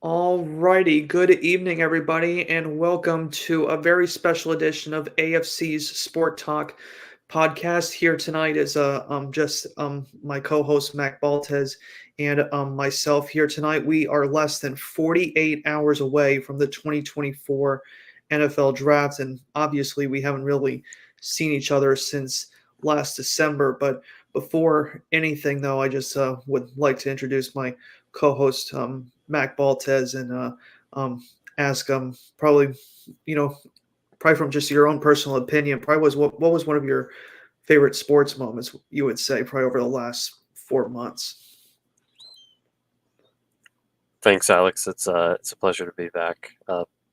Alrighty, good evening, everybody, and welcome to a very special edition of AFC's Sport Talk podcast. Here tonight is just my co-host Mac Baltez and myself here tonight. We are less than 48 hours away from the 2024 NFL Draft, and obviously we haven't really seen each other since last December. But before anything, though, I just would like to introduce my co-host Mac Baltez and um, ask probably you know probably from just your own personal opinion, probably what was one of your favorite sports moments you would say probably over the last 4 months. Thanks, Alex. It's a pleasure to be back.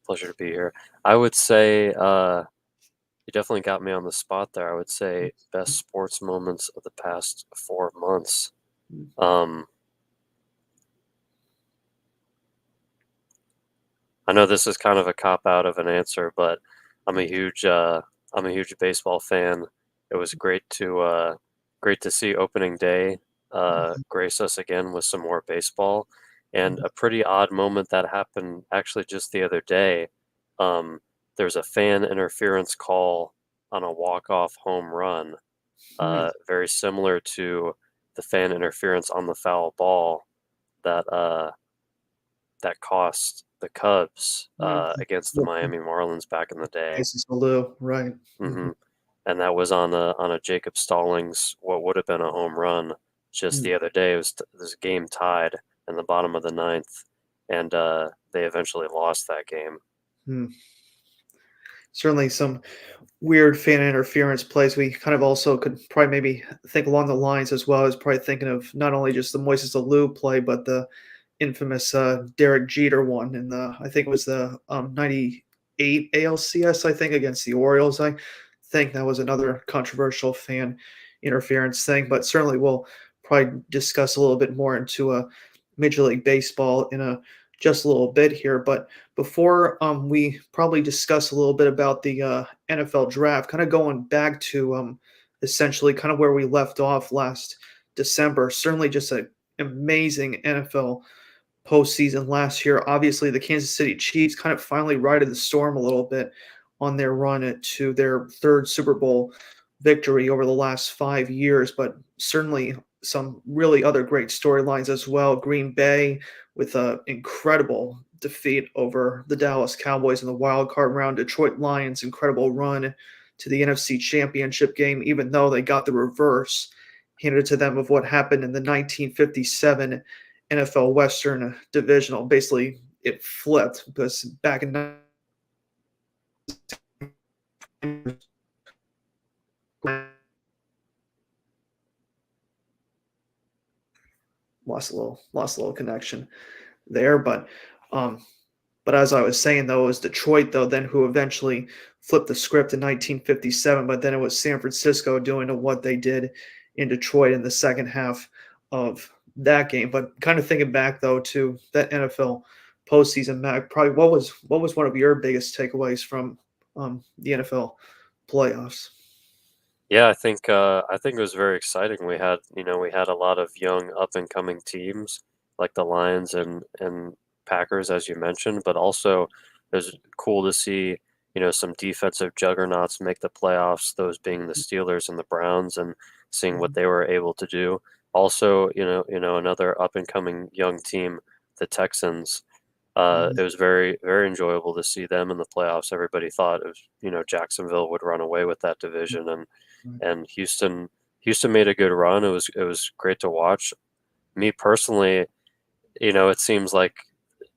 Pleasure to be here. I would say you definitely got me on the spot there. I would say best sports moments of the past 4 months. I know this is kind of a cop out of an answer, but I'm a huge baseball fan. It was great to see opening day grace us again with some more baseball. And a pretty odd moment that happened actually just the other day. There's a fan interference call on a walk-off home run, very similar to the fan interference on the foul ball that that cost the Cubs against the Miami Marlins back in the day. Right. Hmm. And that was on a Jacob Stallings, what would have been a home run just the other day. It was this game tied in the bottom of the ninth, and they eventually lost that game. Certainly some weird fan interference plays. We kind of also could probably maybe think along the lines as well as probably thinking of not only just the Moises Alou play, but the infamous Derek Jeter one in the I think it was the '98 ALCS, I think, against the Orioles. I think that was another controversial fan interference thing, but certainly we'll probably discuss a little bit more into Major League Baseball in just a little bit here. But before we probably discuss a little bit about the NFL draft, kind of going back to essentially kind of where we left off last December, certainly just an amazing NFL postseason last year. Obviously, the Kansas City Chiefs kind of finally righted the storm a little bit on their run to their third Super Bowl victory over the last 5 years, but certainly some really other great storylines as well. Green Bay with an incredible defeat over the Dallas Cowboys in the wild card round. Detroit Lions incredible run to the NFC Championship game, even though they got the reverse handed to them of what happened in the 1957 NFL Western Divisional. Basically, it flipped because back in lost a little connection there, um, but as I was saying, though, it was Detroit, though, then who eventually flipped the script in 1957. But then it was San Francisco doing what they did in Detroit in the second half of that game. But kind of thinking back, though, to that NFL postseason, Mac, probably what was one of your biggest takeaways from the NFL playoffs? Yeah, I think it was very exciting. We had a lot of young up and coming teams like the Lions and Packers, as you mentioned, but also it was cool to see, some defensive juggernauts make the playoffs, those being the Steelers and the Browns, and seeing what they were able to do. Also, another up and coming young team, the Texans. It was very, very enjoyable to see them in the playoffs. Everybody thought it was, Jacksonville would run away with that division, and Houston made a good run. It was great to watch. Me personally, it seems like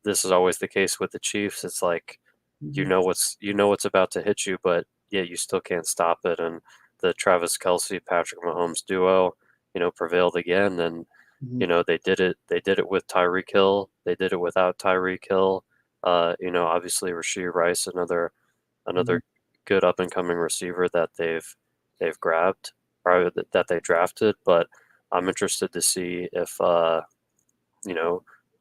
this is always the case with the Chiefs. It's like what's about to hit you, but yeah, you still can't stop it. And the Travis Kelce Patrick Mahomes duo, prevailed again, and they did it. They did it with Tyreek Hill. They did it without Tyreek Hill. Obviously Rashee Rice, another good up and coming receiver that they've grabbed or that they drafted. But I'm interested to see if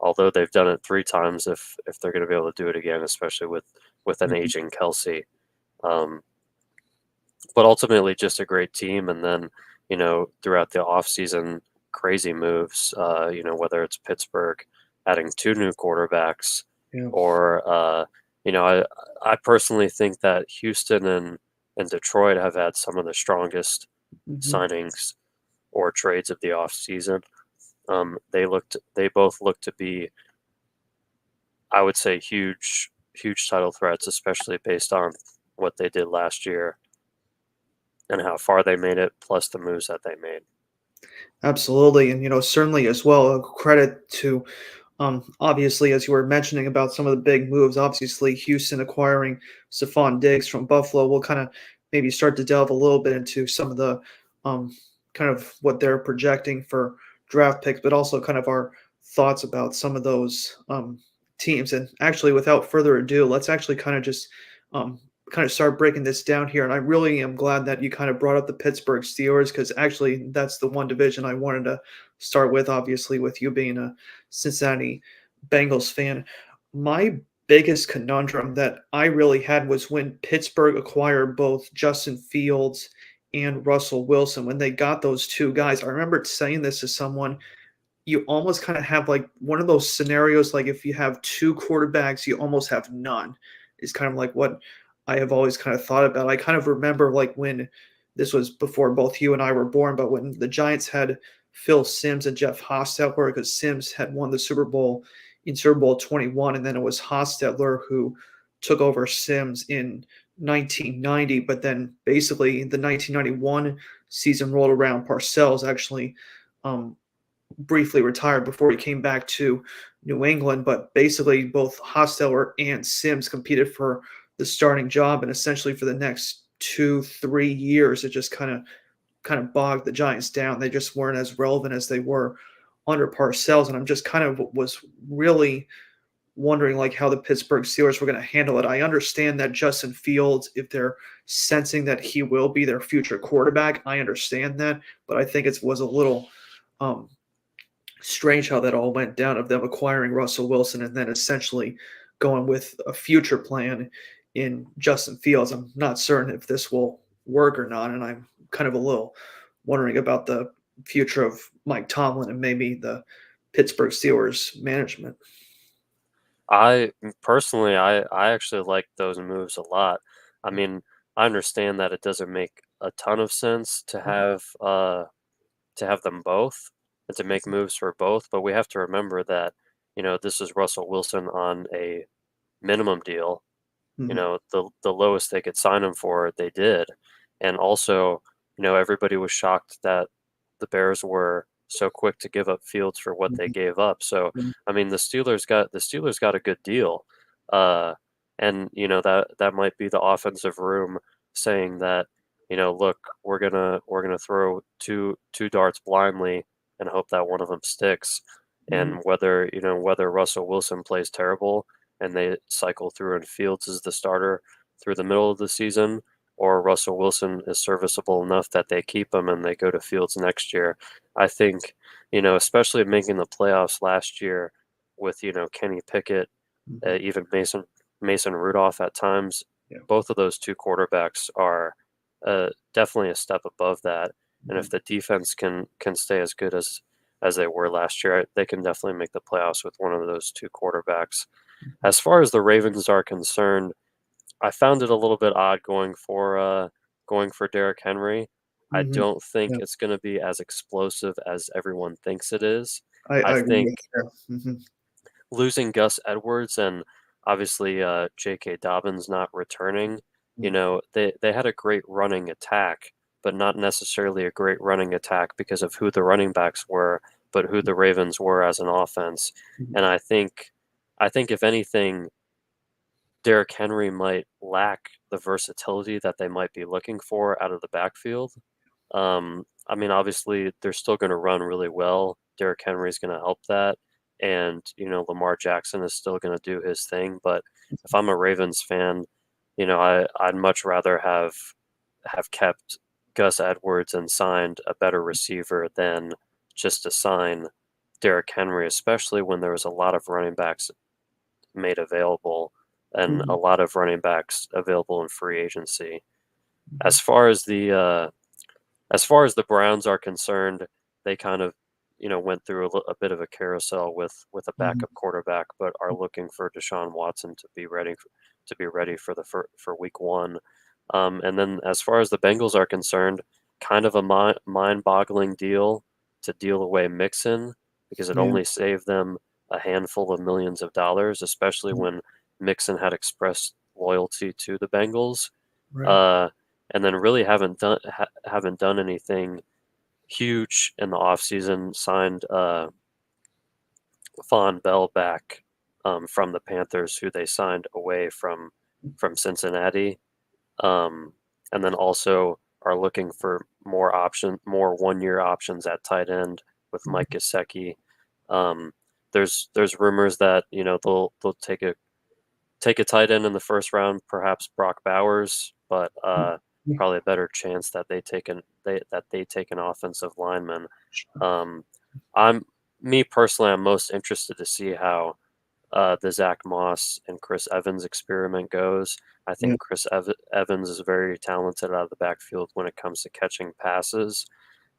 although they've done it 3 times, if they're going to be able to do it again, especially with an aging Kelce. But ultimately, just a great team. And then throughout the offseason, crazy moves. Whether it's Pittsburgh adding two new quarterbacks, Yeah. or I personally think that Houston and Detroit have had some of the strongest Hmm. signings or trades of the offseason. They both look to be, I would say, huge title threats, especially based on what they did last year and how far they made it, plus the moves that they made. Absolutely. And, certainly as well, a credit to, obviously, as you were mentioning about some of the big moves, obviously, Houston acquiring Stephon Diggs from Buffalo will kind of maybe start to delve a little bit into some of the um, kind of what they're projecting for draft picks, but also kind of our thoughts about some of those teams. And actually, without further ado, let's actually kind of just um, kind of start breaking this down here. And I really am glad that you kind of brought up the Pittsburgh Steelers because actually that's the one division I wanted to start with, obviously, with you being a Cincinnati Bengals fan. My biggest conundrum that I really had was when Pittsburgh acquired both Justin Fields and Russell Wilson. When they got those two guys, I remember saying this to someone, you almost kind of have like one of those scenarios like if you have two quarterbacks you almost have none is kind of like what I have always kind of thought about. I kind of remember like when this was before both you and I were born, but when the Giants had Phil Simms and Jeff Hostetler, because Simms had won the Super Bowl in Super Bowl 21, and then it was Hostetler who took over Simms in 1990. But then basically the 1991 season rolled around. Parcells actually um, briefly retired before he came back to New England. But basically, both Hostetler and Sims competed for the starting job, and essentially for the next 2 3 years, it just kind of bogged the Giants down. They just weren't as relevant as they were under Parcells, and I'm just kind of was really wondering like how the Pittsburgh Steelers were going to handle it. I understand that Justin Fields, if they're sensing that he will be their future quarterback, I understand that, but I think it was a little um, strange how that all went down of them acquiring Russell Wilson and then essentially going with a future plan in Justin Fields. I'm not certain if this will work or not, and I'm kind of a little wondering about the future of Mike Tomlin and maybe the Pittsburgh Steelers management. I personally, I actually like those moves a lot. I mean, I understand that it doesn't make a ton of sense to have them both and to make moves for both, but we have to remember that, this is Russell Wilson on a minimum deal. Mhm. The lowest they could sign him for, they did. And also, everybody was shocked that the Bears were so quick to give up Fields for what they Mhm. gave up. So, Mhm. I mean, the Steelers got a good deal. Uh, and that might be the offensive room saying that, look, we're gonna throw two darts blindly and hope that one of them sticks. Mhm. And whether Russell Wilson plays terrible and they cycle through and Fields is the starter through the middle of the season, or Russell Wilson is serviceable enough that they keep him and they go to Fields next year. I think, especially making the playoffs last year with, Kenny Pickett, Mhm. even Mason Rudolph at times, Yeah. both of those two quarterbacks are definitely a step above that. And if Mhm. the defense can stay as good as they were last year, they can definitely make the playoffs with one of those two quarterbacks. As far as the Ravens are concerned, I found it a little bit odd going for Derrick Henry. I Mhm. don't think Yeah. it's going to be as explosive as everyone thinks it is. I I agree think with you. Mhm. losing Gus Edwards and obviously J.K. Dobbins not returning, Mhm. they had a great running attack, but not necessarily a great running attack because of who the running backs were, but who the Ravens were as an offense. Mhm. And I think if anything, Derrick Henry might lack the versatility that they might be looking for out of the backfield. I mean, obviously, they're still going to run really well. Derrick Henry is going to help that. And, Lamar Jackson is still going to do his thing. But if I'm a Ravens fan, I'd much rather have kept Gus Edwards and signed a better receiver than just to sign Derrick Henry, especially when there was a lot of running backs made available and a Mhm. lot of running backs available in free agency. Mhm. As far as the Browns are concerned, they kind of, went through a bit of a carousel with a Mhm. backup quarterback, but are looking for Deshaun Watson to be ready for week one. And then as far as the Bengals are concerned, kind of a mind-boggling deal to deal away Mixon because it Yeah. only saved them a handful of millions of dollars, especially Mhm. when Mixon had expressed loyalty to the Bengals. Right. Uh, and then really haven't done anything huge in the offseason. Signed Von Bell back from the Panthers, who they signed away from Cincinnati, um, and then also are looking for more 1 year options at tight end with Mike Mhm. Gesicki. Um, there's rumors that they'll take a tight end in the first round, perhaps Brock Bowers, but Mhm. probably a better chance that they take an offensive lineman. Um, I'm Me personally, I'm most interested to see how the Zach Moss and Chris Evans experiment goes. I Yeah. think Evans is very talented out of the backfield when it comes to catching passes.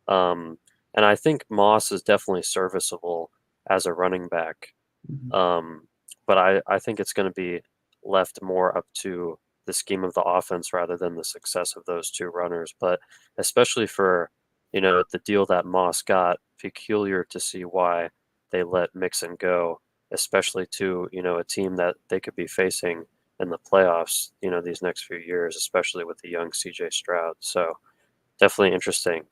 Um, and I think Moss is definitely serviceable as a running back. Mhm. Um, but I think it's going to be left more up to the scheme of the offense rather than the success of those two runners. But especially for, the deal that Moss got, peculiar to see why they let Mixon go, especially to, a team that they could be facing in the playoffs, these next few years, especially with the young CJ Stroud. So definitely interesting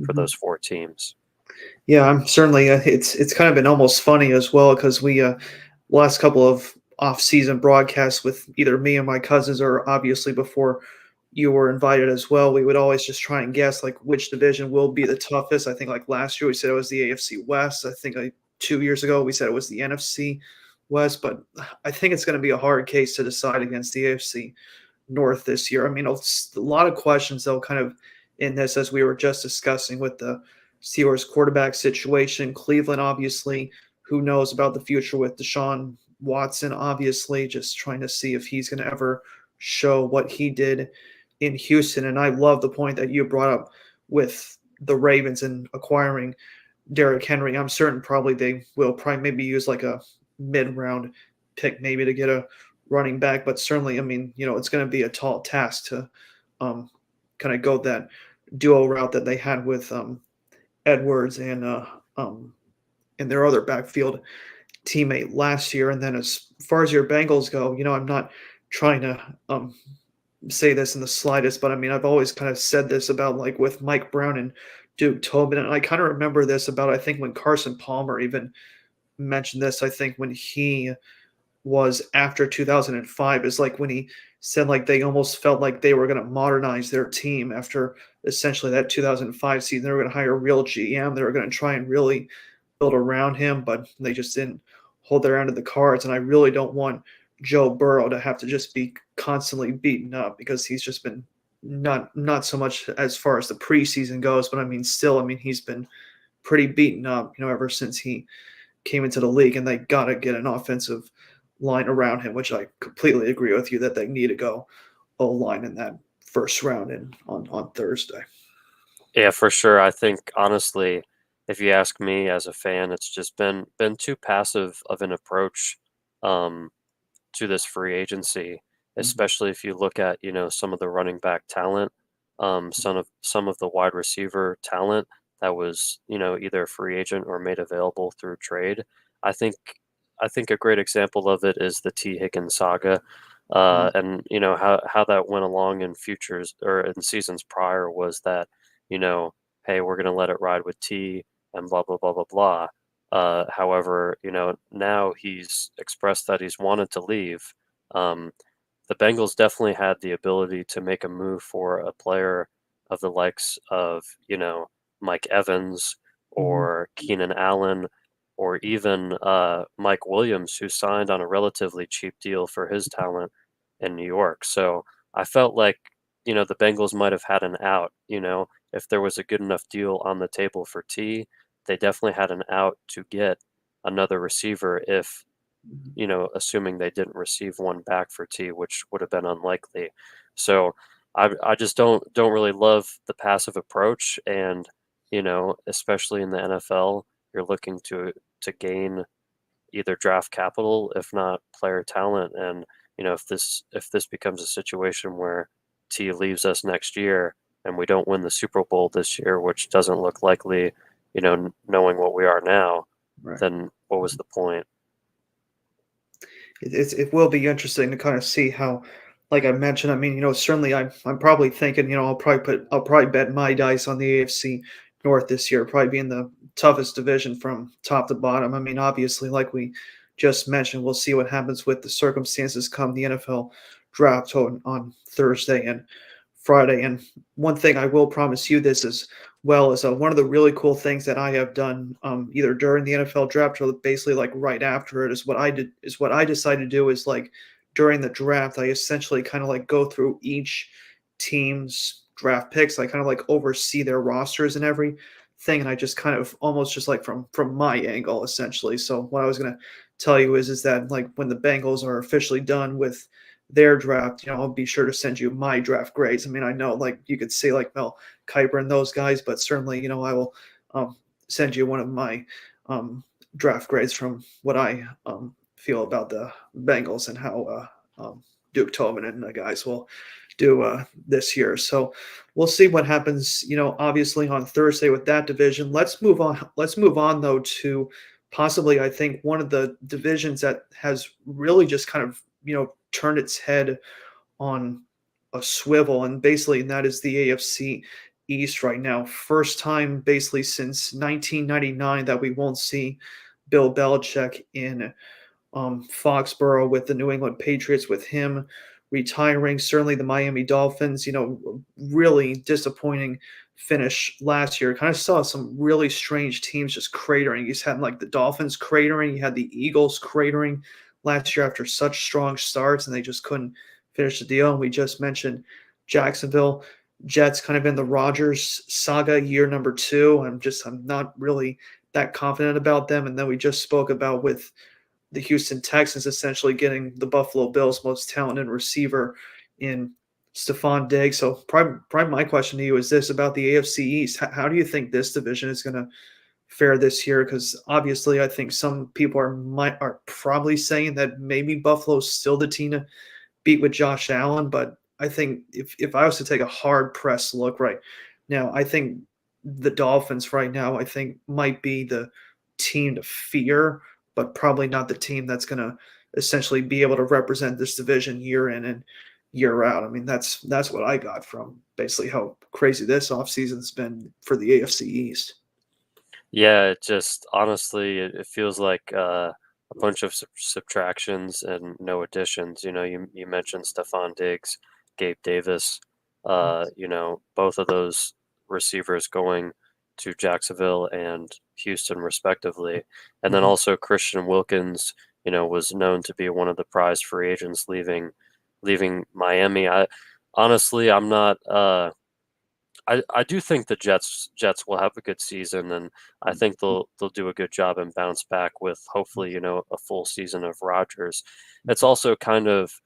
for Mhm. those four teams. Yeah, I'm certainly. It's kind of been almost funny as well because we last couple of off-season broadcasts with either me and my cousins, or obviously before you were invited as well, we would always just try and guess like which division will be the toughest. I think like last year we said it was the AFC West. I think like 2 years ago we said it was the NFC West, but I think it's going to be a hard case to decide against the AFC North this year. I mean, a lot of questions though, kind of in this, as we were just discussing with the Steelers quarterback situation. Cleveland, obviously, who knows about the future with Deshaun Watson? Obviously, just trying to see if he's going to ever show what he did in Houston. And I love the point that you brought up with the Ravens and acquiring Derrick Henry. I'm certain probably they will probably maybe use like a mid-round pick maybe to get a running back, but certainly, I mean, it's going to be a tall task to um, kind of go that duo route that they had with Edwards um, and their other backfield teammate last year. And then as far as your Bengals go, I'm not trying to say this in the slightest, but I mean, I've always kind of said this about like with Mike Brown and Duke Tobin, and I kind of remember this about I think when Carson Palmer even mentioned this. I think when he was after 2005 is like when he said like they almost felt like they were going to modernize their team after essentially that 2005 season. They were going to hire a real GM. They were going to try and really build around him, but they just didn't hold their end of the cards. And I really don't want Joe Burrow to have to just be constantly beaten up because he's just been not so much as far as the preseason goes, but I mean still, I mean he's been pretty beaten up, ever since he came into the league, and they got to get an offensive line around him, which I completely agree with you that they need to go O line in that first round and on Thursday. Yeah, for sure. I think honestly, if you ask me as a fan, it's just been too passive of an approach um, to this free agency, Mhm. especially if you look at some of the running back talent, some of the wide receiver talent that was either a free agent or made available through trade. I think I think a great example of it is the T Higgins saga. Mhm. And how that went along in futures or in seasons prior was that hey, we're going to let it ride with T and blah, blah, blah, blah, blah. However, now he's expressed that he's wanted to leave. Um, the Bengals definitely had the ability to make a move for a player of the likes of, Mike Evans Mhm. or Keenan Allen or even Mike Williams, who signed on a relatively cheap deal for his talent in New York. So I felt like, the Bengals might have had an out, if there was a good enough deal on the table for T, they definitely had an out to get another receiver if, Mhm. assuming they didn't receive one back for T, which would have been unlikely. So I just don't really love the passive approach, and especially in the NFL, you're looking to gain either draft capital, if not player talent. And if this becomes a situation where T leaves us next year and we don't win the Super Bowl this year, which doesn't look likely, knowing what we are now, Right. then what was the point? It will be interesting to kind of see how, like I mentioned. I mean, certainly I'm probably thinking, I'll probably bet my dice on the AFC North this year, probably being the toughest division from top to bottom. I mean, obviously, like we just mentioned, we'll see what happens with the circumstances come the NFL draft on Thursday and Friday. And one thing I will promise you this as well is one of the really cool things that I have done either during the NFL draft or basically like right after it is what I decided to do is like during the draft, I essentially kind of like go through each team's draft picks. I kind of like oversee their rosters and everything. And I just kind of almost just like from my angle essentially. So what I was gonna tell you is that like when the Bengals are officially done with their draft, I'll be sure to send you my draft grades. I mean, I know like you could say like Mel Kiper and those guys, but certainly, I will send you one of my draft grades from what I feel about the Bengals and how Duke Tobin and the guys will do this year. So we'll see what happens, obviously on Thursday with that division. Let's move on. Let's move on though to possibly, I think, one of the divisions that has really just kind of, turned its head on a swivel, and basically, and that is the AFC East right now. First time basically since 1999 that we won't see Bill Belichick in Foxborough with the New England Patriots, with him retiring. Certainly, the Miami Dolphins, really disappointing finish last year. Kind of saw some really strange teams just cratering. You had like the Dolphins cratering, you had the Eagles cratering last year after such strong starts, and they just couldn't finish the deal. And we just mentioned Jacksonville Jets kind of in the Rodgers saga year number two. I'm not really that confident about them. And then we just spoke about with the Houston Texans essentially getting the Buffalo Bills' most talented receiver in Stephon Diggs. So probably my question to you is this about the AFC East. How do you think this division is going to fare this year? Because obviously I think some people are probably saying that maybe Buffalo's still the team to beat with Josh Allen, but I think if I was to take a hard press look right now, I think the Dolphins right now, I think might be the team to fear, but probably not the team that's going to essentially be able to represent this division year in and year out. I mean, that's what I got from basically how crazy this offseason's been for the AFC East. Yeah, it just honestly, it feels like a bunch of subtractions and no additions. You mentioned Stephon Diggs, Gabe Davis, both of those receivers going to Jacksonville and Houston respectively. And then Mhm. also Christian Wilkins, was known to be one of the prized free agents leaving Miami. Honestly, I'm not I do think the Jets will have a good season, and I think they'll do a good job and bounce back with hopefully a full season of Rodgers. It's also kind of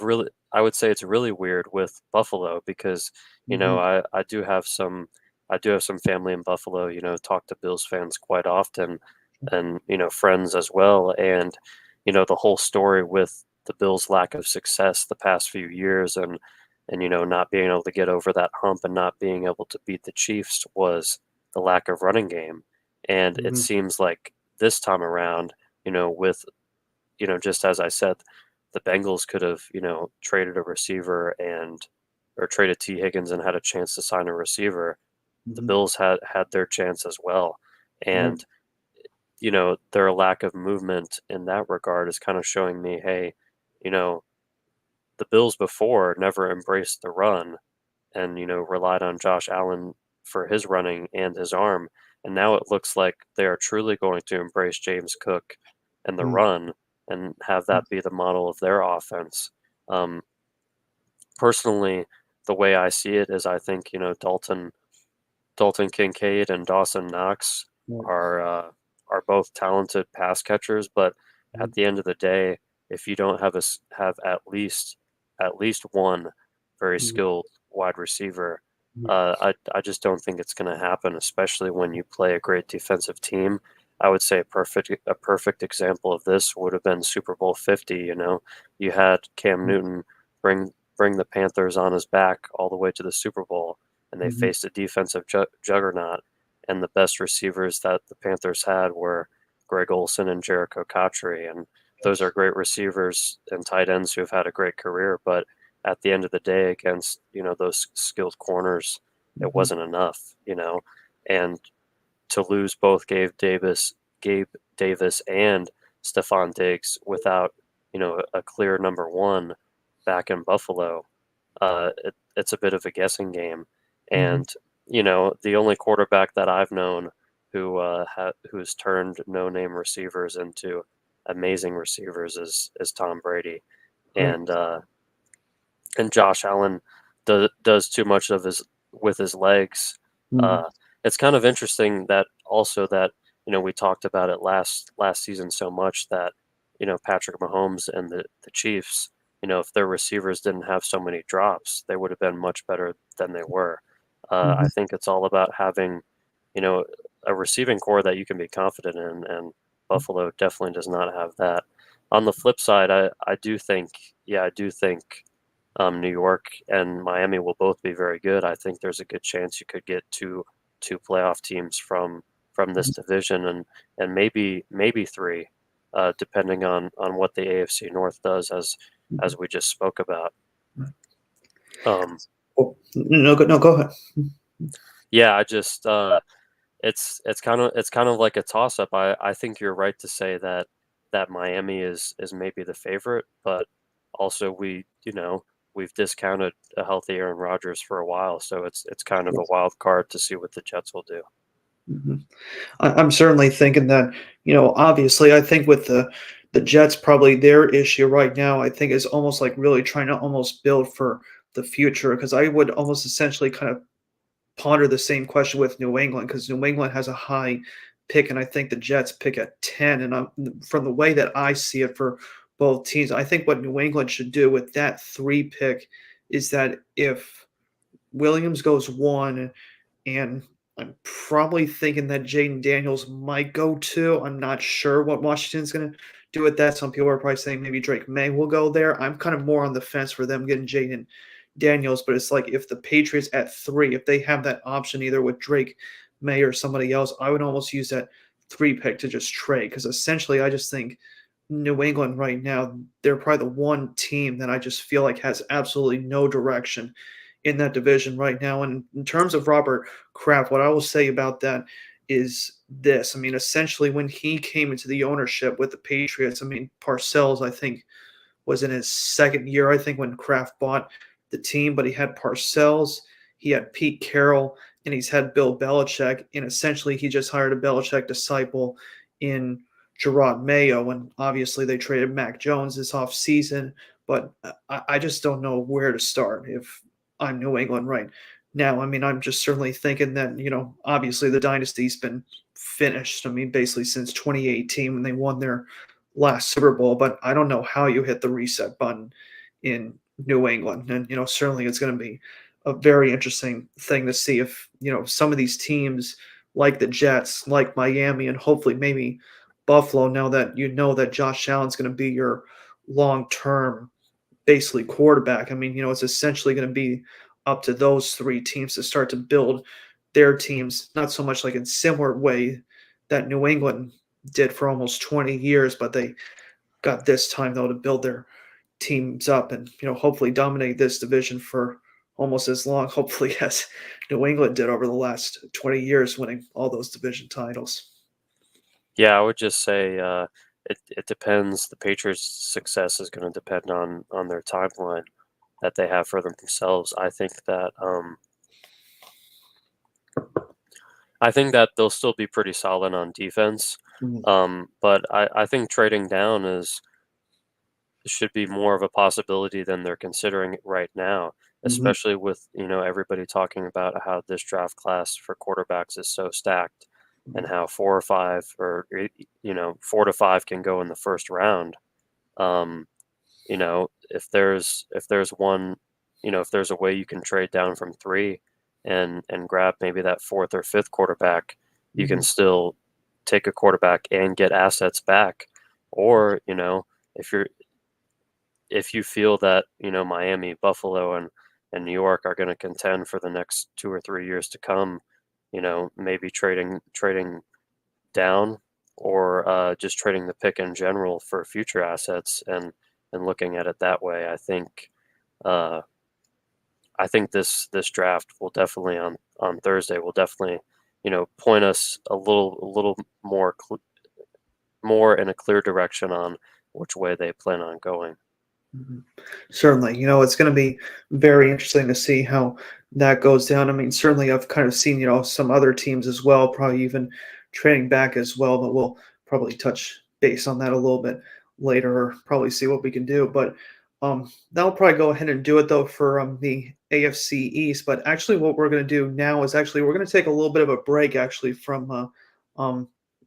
really, I would say it's really weird with Buffalo because Mhm. I do have some family in Buffalo. Talk to Bills fans quite often, and friends as well, and the whole story with the Bills' lack of success the past few years and not being able to get over that hump and not being able to beat the Chiefs was the lack of running game. And it Mhm. seems like this time around, with just as I said, the Bengals could have traded a receiver and or traded T Higgins and had a chance to sign a receiver. The Mhm. Bills had their chance as well, Right. and their lack of movement in that regard is kind of showing me, hey, you know the Bills before never embraced the run and relied on Josh Allen for his running and his arm. And now it looks like they are truly going to embrace James Cook and the Mhm. run and have that be the model of their offense. Um, Personally, the way I see it is I think Dalton Kincaid and Dawson Knox Right. are both talented pass catchers, but at Mhm. the end of the day, if you don't have at least one very Mhm. skilled wide receiver, Mhm. I just don't think it's going to happen, especially when you play a great defensive team. I would say a perfect example of this would have been Super Bowl 50. You had Cam Newton bring the Panthers on his back all the way to the Super Bowl, and they Mhm. faced a defensive juggernaut. And the best receivers that the Panthers had were Greg Olsen and Jericho Cotchery, and those are great receivers and tight ends who have had a great career. But at the end of the day, against those skilled corners, it Mhm. wasn't enough. And to lose both Gabe Davis and Stephon Diggs without a clear number one back in Buffalo, it's a bit of a guessing game. Mhm. And the only quarterback that I've known who's turned no-name receivers into amazing receivers is Tom Brady, Right. and Josh Allen does too much of his with his legs. Mhm. Uh, it's kind of interesting that also that we talked about it last season so much that Patrick Mahomes and the Chiefs, if their receivers didn't have so many drops, they would have been much better than they were. I Mhm. think it's all about having you know a receiving core that you can be confident in, and Buffalo definitely does not have that. On the flip side, I do think New York and Miami will both be very good. I think there's a good chance you could get two playoff teams from this division, and maybe three, depending on what the AFC North does, as Mhm. we just spoke about. Right. Um, Oh, no, no, go ahead. yeah, I just it's kind of like a toss up. I think you're right to say that Miami is maybe the favorite, but also we've discounted a healthy Aaron Rodgers for a while, so it's kind of a Yes. wild card to see what the Jets will do. Mhm. I'm certainly thinking that, obviously, I think with the Jets, probably their issue right now, I think, is almost like really trying to almost build for the future. Because I would almost essentially kind of ponder the same question with New England, because New England has a high pick, and I think the Jets pick at 10. And from the way that I see it for both teams, I think what New England should do with that 3 pick is that if Williams goes one, and I'm probably thinking that Jaden Daniels might go two. I'm not sure what Washington's going to do with that. Some people are probably saying maybe Drake May will go there. I'm kind of more on the fence for them getting Jaden Daniels, but it's like if the Patriots at 3, if they have that option either with Drake May or somebody else, I would almost use that 3 pick to just trade, because essentially I just think New England right now, they're probably the one team that I just feel like has absolutely no direction in that division right now. And in terms of Robert Kraft, what I will say about that is this. I mean, essentially, when he came into the ownership with the Patriots, I mean, Parcells, I think, was in his second year, I think, when Kraft bought the team, but he had Parcells, he had Pete Carroll, and he's had Bill Belichick. And essentially, he just hired a Belichick disciple in Gerard Mayo. And obviously, they traded Mac Jones this offseason. But I just don't know where to start if I'm New England right now. I mean, I'm just certainly thinking that, obviously the dynasty's been finished. I mean, basically since 2018 when they won their last Super Bowl, but I don't know how you hit the reset button in New England. And, certainly it's going to be a very interesting thing to see if, some of these teams like the Jets, like Miami, and hopefully maybe Buffalo, now that you know that Josh Allen's going to be your long term, basically quarterback. I mean, it's essentially going to be up to those 3 teams to start to build their teams, not so much like in similar way that New England did for almost 20 years, but they got this time though to build their teams up and hopefully dominate this division for almost as long, hopefully, as New England did over the last 20 years, winning all those division titles. Yeah, I would just say it depends. The Patriots' success is going to depend on their timeline that they have for themselves. I think that they'll still be pretty solid on defense, Mhm. but I think trading down is should be more of a possibility than they're considering right now, Mhm. especially with everybody talking about how this draft class for quarterbacks is so stacked, and how 4 or 5 or 4 to 5 can go in the first round. Um, if there's one, if there's a way you can trade down from 3 and grab maybe that fourth or fifth quarterback, you can Mhm. still take a quarterback and get assets back, or if you feel that Miami, Buffalo, and New York are going to contend for the next 2 or 3 years to come, maybe trading down, or just trading the pick in general for future assets, and looking at it that way. I think this draft will definitely on Thursday will definitely point us a little more in a clear direction on which way they plan on going. Mhm. Certainly, it's going to be very interesting to see how that goes down. I mean, certainly I've kind of seen, some other teams as well, probably even trading back as well, but we'll probably touch base on that a little bit later, or probably see what we can do. But that'll probably go ahead and do it though for the AFC East. But actually, what we're going to do now is actually we're going to take a little bit of a break actually from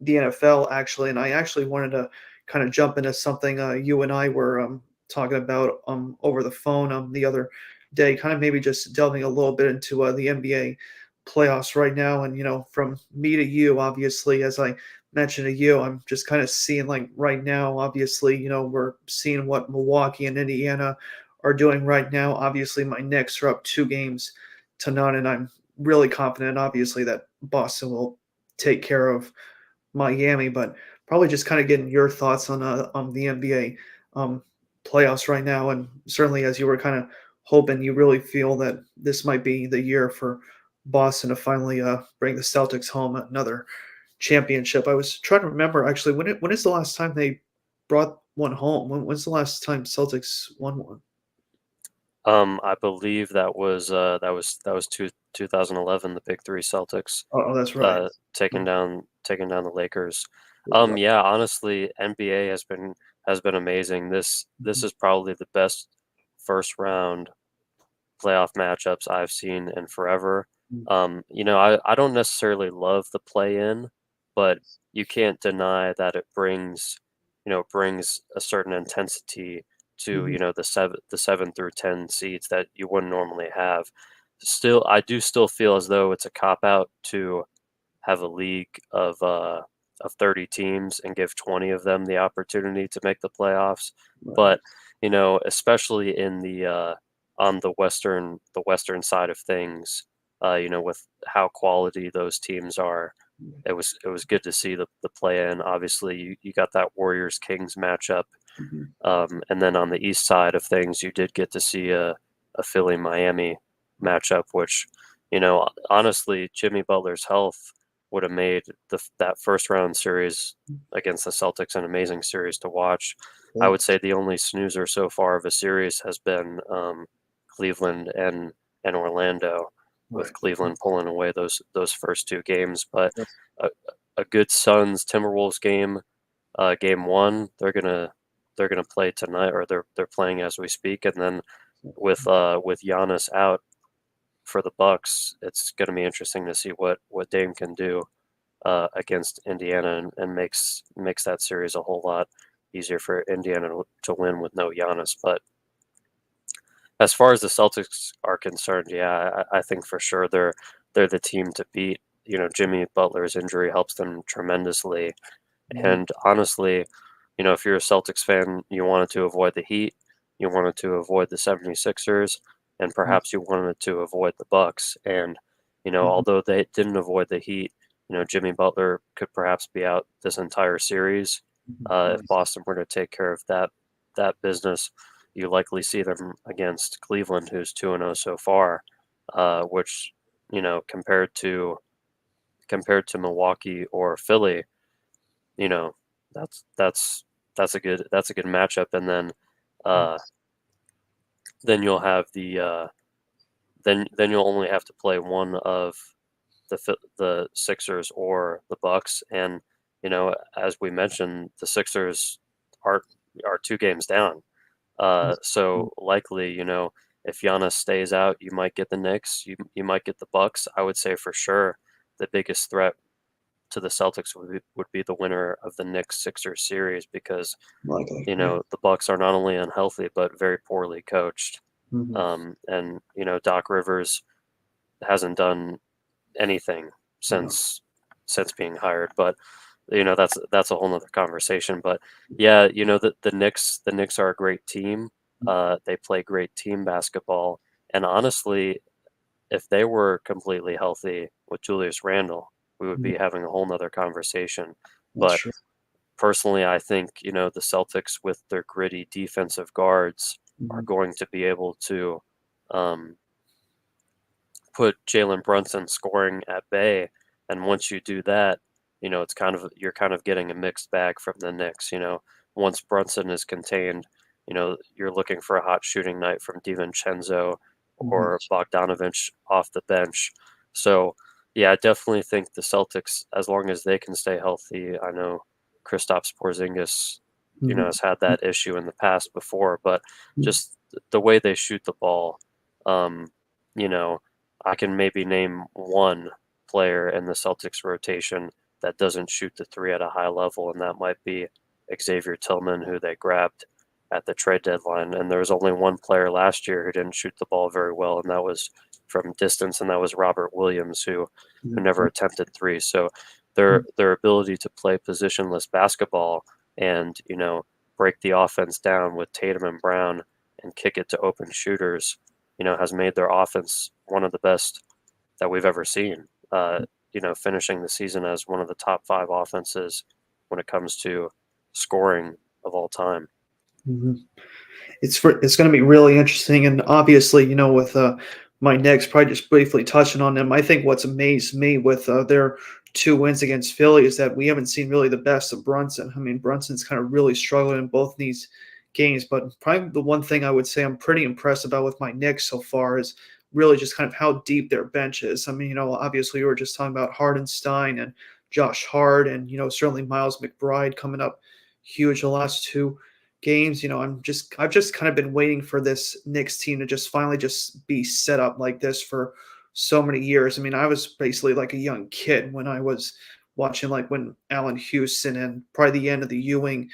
the NFL actually, and I actually wanted to kind of jump into something you and I were talking about over the phone the other day, kind of maybe just delving a little bit into the NBA playoffs right now. And from me to you, obviously, as I mentioned to you, I'm just kind of seeing like right now, obviously, we're seeing what Milwaukee and Indiana are doing right now. Obviously, my Knicks are up 2 games to none, and I'm really confident, obviously, that Boston will take care of Miami, but probably just kind of getting your thoughts on the NBA um, playoffs right now, and certainly as you were kind of hoping, you really feel that this might be the year for Boston to finally bring the Celtics home another championship. I was trying to remember actually when is the last time they brought one home? When's the last time Celtics won one? I believe that was 2011, the Big Three Celtics Oh, that's right. taking down the Lakers. Right. Yeah, honestly, NBA has been amazing. This Mhm. is probably the best first round playoff matchups I've seen in forever. I don't necessarily love the play in, but you can't deny that it brings a certain intensity to, Mhm. the seven through 10 seeds that you wouldn't normally have. Still, I do still feel as though it's a cop out to have a league of 30 teams and give 20 of them the opportunity to make the playoffs. Right. But, especially in the on the western side of things, with how quality those teams are, it was good to see the play in. Obviously, you got that Warriors Kings matchup, Mhm. and then on the east side of things, you did get to see a Philly Miami matchup, which, honestly, Jimmy Butler's health would have made that first round series against the Celtics an amazing series to watch. I would say Course. the only snoozer so far of a series has been Cleveland and Orlando, with Right. Cleveland pulling away those first two games. But Yes. a, a good Suns Timberwolves game, game one, they're gonna play tonight, or they're playing as we speak, and then with Giannis out for the Bucks, it's gonna be interesting to see what Dame can do against Indiana, and makes that series a whole lot easier for Indiana to win with no Giannis. But as far as the Celtics are concerned, yeah, I think for sure they're the team to beat. Jimmy Butler's injury helps them tremendously. Mhm. And honestly, if you're a Celtics fan, you wanted to avoid the Heat, you wanted to avoid the 76ers, and Mhm. perhaps you wanted to avoid the Bucks. And, Mhm. although they didn't avoid the Heat, Jimmy Butler could perhaps be out this entire series. Mhm. If Right. Boston were to take care of that business, you likely see them against Cleveland, who's 2-0 so far, which, compared to Milwaukee or Philly, you know, that's that's that's a good matchup. And uh, then you'll have then you'll only have to play one of the Sixers or the Bucks. And as we mentioned, the Sixers are are 2 games down. Mhm. So likely, if Giannis stays out, you might get the Knicks, you might get the Bucks. I would say for sure the biggest threat to the Celtics would be the winner of the Knicks Sixers series, because Likely. Yeah. the Bucks are not only unhealthy but very poorly coached. Mhm. And Doc Rivers hasn't done anything No. since being hired. But that's a whole nother conversation. But yeah, the Knicks are a great team. They play great team basketball, and honestly, if they were completely healthy with Julius Randle, we would Mhm. be having a whole nother conversation. That's But true. personally, I think, the Celtics with their gritty defensive guards are Mhm. going to be able to um, put Jalen Brunson scoring at bay. And once you do that, you're kind of getting a mixed bag from the Knicks. Once Brunson is contained, you're looking for a hot shooting night from DiVincenzo Mhm. or Bogdanovich off the bench. So yeah, I definitely think the Celtics, as long as they can stay healthy, I know Kristaps Porzingis, Mhm. has had that issue in the past before, but Mhm. just the way they shoot the ball, you know, I can maybe name one player in the Celtics rotation that doesn't shoot the three at a high level, and that might be Xavier Tillman, who they grabbed at the trade deadline. And there was only one player last year who didn't shoot the ball very well, and that was from distance, and that was Robert Williams, who never Mhm. attempted three. So their ability to play positionless basketball and break the offense down with Tatum and Brown and kick it to open shooters, has made their offense one of the best that we've ever seen. Finishing the season as one of the top five offenses when it comes to scoring of all time. Mhm. It's going to be really interesting, and obviously, with my Knicks, probably just briefly touching on them. I think what's amazed me with their 2 wins against Philly is that we haven't seen really the best of Brunson. I mean, Brunson's kind of really struggling in both these games, but probably the one thing I would say I'm pretty impressed about with my Knicks so far is really just kind of how deep their bench is. I mean, obviously we were just talking about Hardenstein and Josh Hart, and certainly Miles McBride coming up huge the last 2 games. I've just kind of been waiting for this Knicks team to just finally just be set up like this for so many years. I mean, I was basically like a young kid when I was watching, like, when Allen Houston and probably the end of the Ewing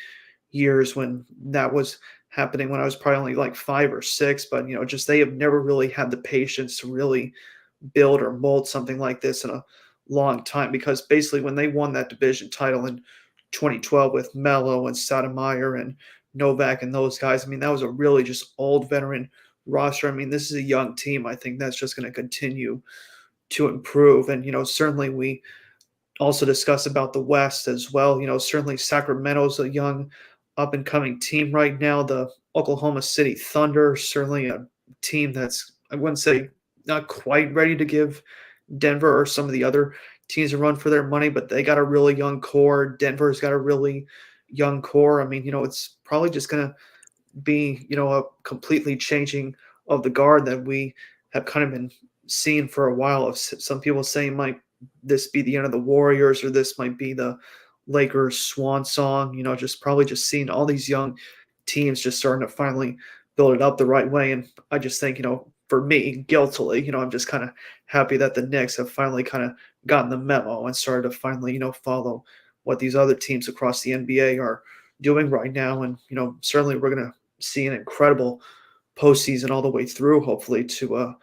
years when that was happening, when I was probably only like 5 or 6. But just they have never really had the patience to really build or mold something like this in a long time, because basically when they won that division title in 2012 with Melo and Sotomayor and Novak and those guys, I mean, that was a really just old veteran roster. I mean, this is a young team. I think that's just going to continue to improve. And certainly we also discuss about the West as well. Certainly Sacramento's a young up and coming team right now. The Oklahoma City Thunder, certainly a team that's, I wouldn't say not quite ready to give Denver or some of the other teams a run for their money, but they got a really young core. Denver's got a really young core. I mean, it's probably just going to be, a completely changing of the guard that we have kind of been seeing for a while. Of some people saying might this be the end of the Warriors, or this might be the Lakers swan song. Just probably just seeing all these young teams just starting to finally build it up the right way. And I just think, for me, guiltily, I'm just kind of happy that the Knicks have finally kind of gotten the memo and started to finally, follow what these other teams across the NBA are doing right now. And certainly we're going to see an incredible postseason all the way through, hopefully, to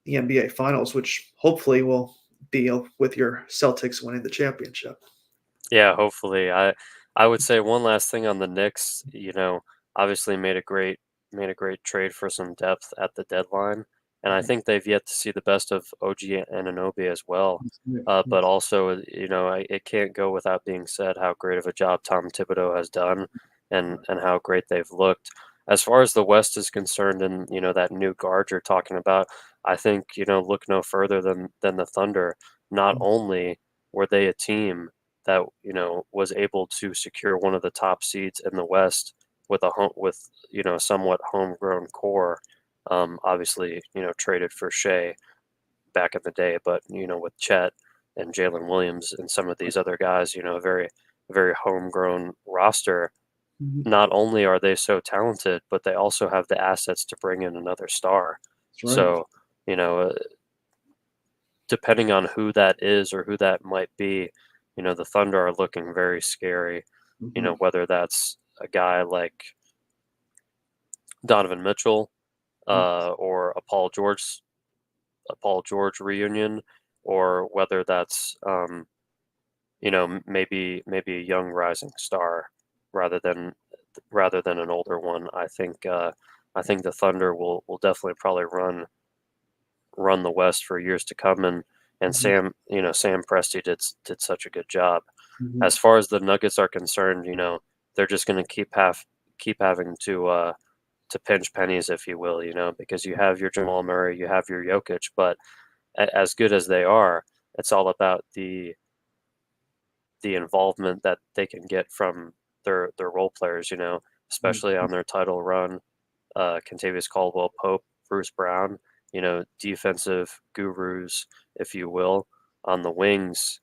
the NBA Finals, which hopefully will be with your Celtics winning the championship. Yeah, hopefully. I would say one last thing on the Knicks, obviously made a great trade for some depth at the deadline, and I think they've yet to see the best of OG Anunoby as well. But also, it can't go without being said how great of a job Tom Thibodeau has done, and how great they've looked. As far as the West is concerned, and that new guard you're talking about, I think look no further than the Thunder. Not only were they a team that was able to secure one of the top seeds in the West with somewhat homegrown core. Obviously, traded for Shea back in the day, but with Chet and Jalen Williams and some of these other guys, a very very homegrown roster. Mhm. Not only are they so talented, but they also have the assets to bring in another star. That's right. So, you know, uh, depending on who that is or who that might be, the Thunder are looking very scary. Mhm. Whether that's a guy like Donovan Mitchell, Mhm. or a Paul George reunion, or whether that's maybe a young rising star rather than an older one. I think the Thunder will definitely probably run the West for years to come, and Mhm, Sam Presti did such a good job. mhm, As far as the Nuggets are concerned, they're just going to keep having to pinch pennies, if you will, because you have your Jamal Murray, you have your Jokic, but as good as they are, it's all about the involvement that they can get from their role players, especially mhm. on their title run. Kentavious Caldwell Pope, Bruce Brown, defensive gurus, if you will, on the wings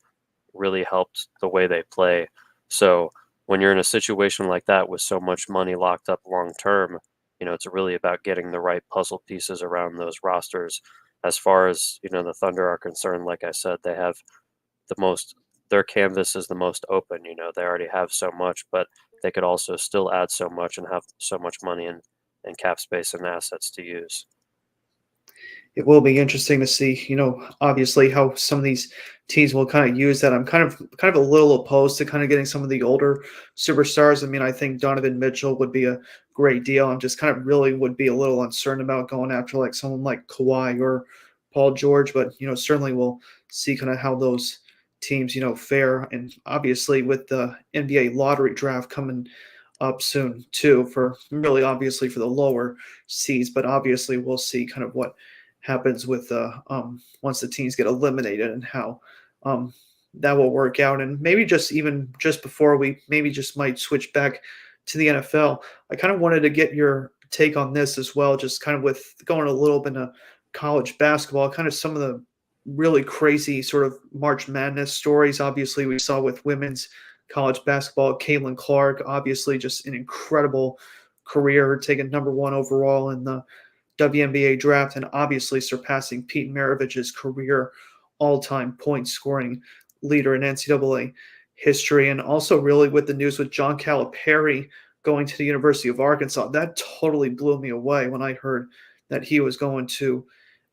really helped the way they play. So when you're in a situation like that with so much money locked up long term, it's really about getting the right puzzle pieces around those rosters. As far as, the Thunder are concerned, like I said, they have the most, their canvas is the most open. They already have so much, but they could also still add so much and have so much money and cap space and assets to use. It will be interesting to see, obviously how some of these teams will kind of use that. I'm kind of a little opposed to kind of getting some of the older superstars. I mean, I think Donovan Mitchell would be a great deal. I'm just kind of really would be a little uncertain about going after like someone like Kawhi or Paul George, but certainly we'll see kind of how those teams, fare. And obviously with the NBA lottery draft coming up soon too, for really obviously for the lower seeds, but obviously we'll see kind of what happens with once the teams get eliminated and how um, that will work out. And maybe just even just before we maybe just might switch back to the NFL, I kind of wanted to get your take on this as well, just kind of with going a little bit of college basketball, kind of some of the really crazy sort of March Madness stories. Obviously, we saw with women's college basketball, Caitlin Clark, obviously just an incredible career, taken number one overall in the WNBA draft and obviously surpassing Pete Maravich's career all-time point scoring leader in NCAA history. And also really with the news with John Calipari going to the University of Arkansas, that totally blew me away when I heard that he was going to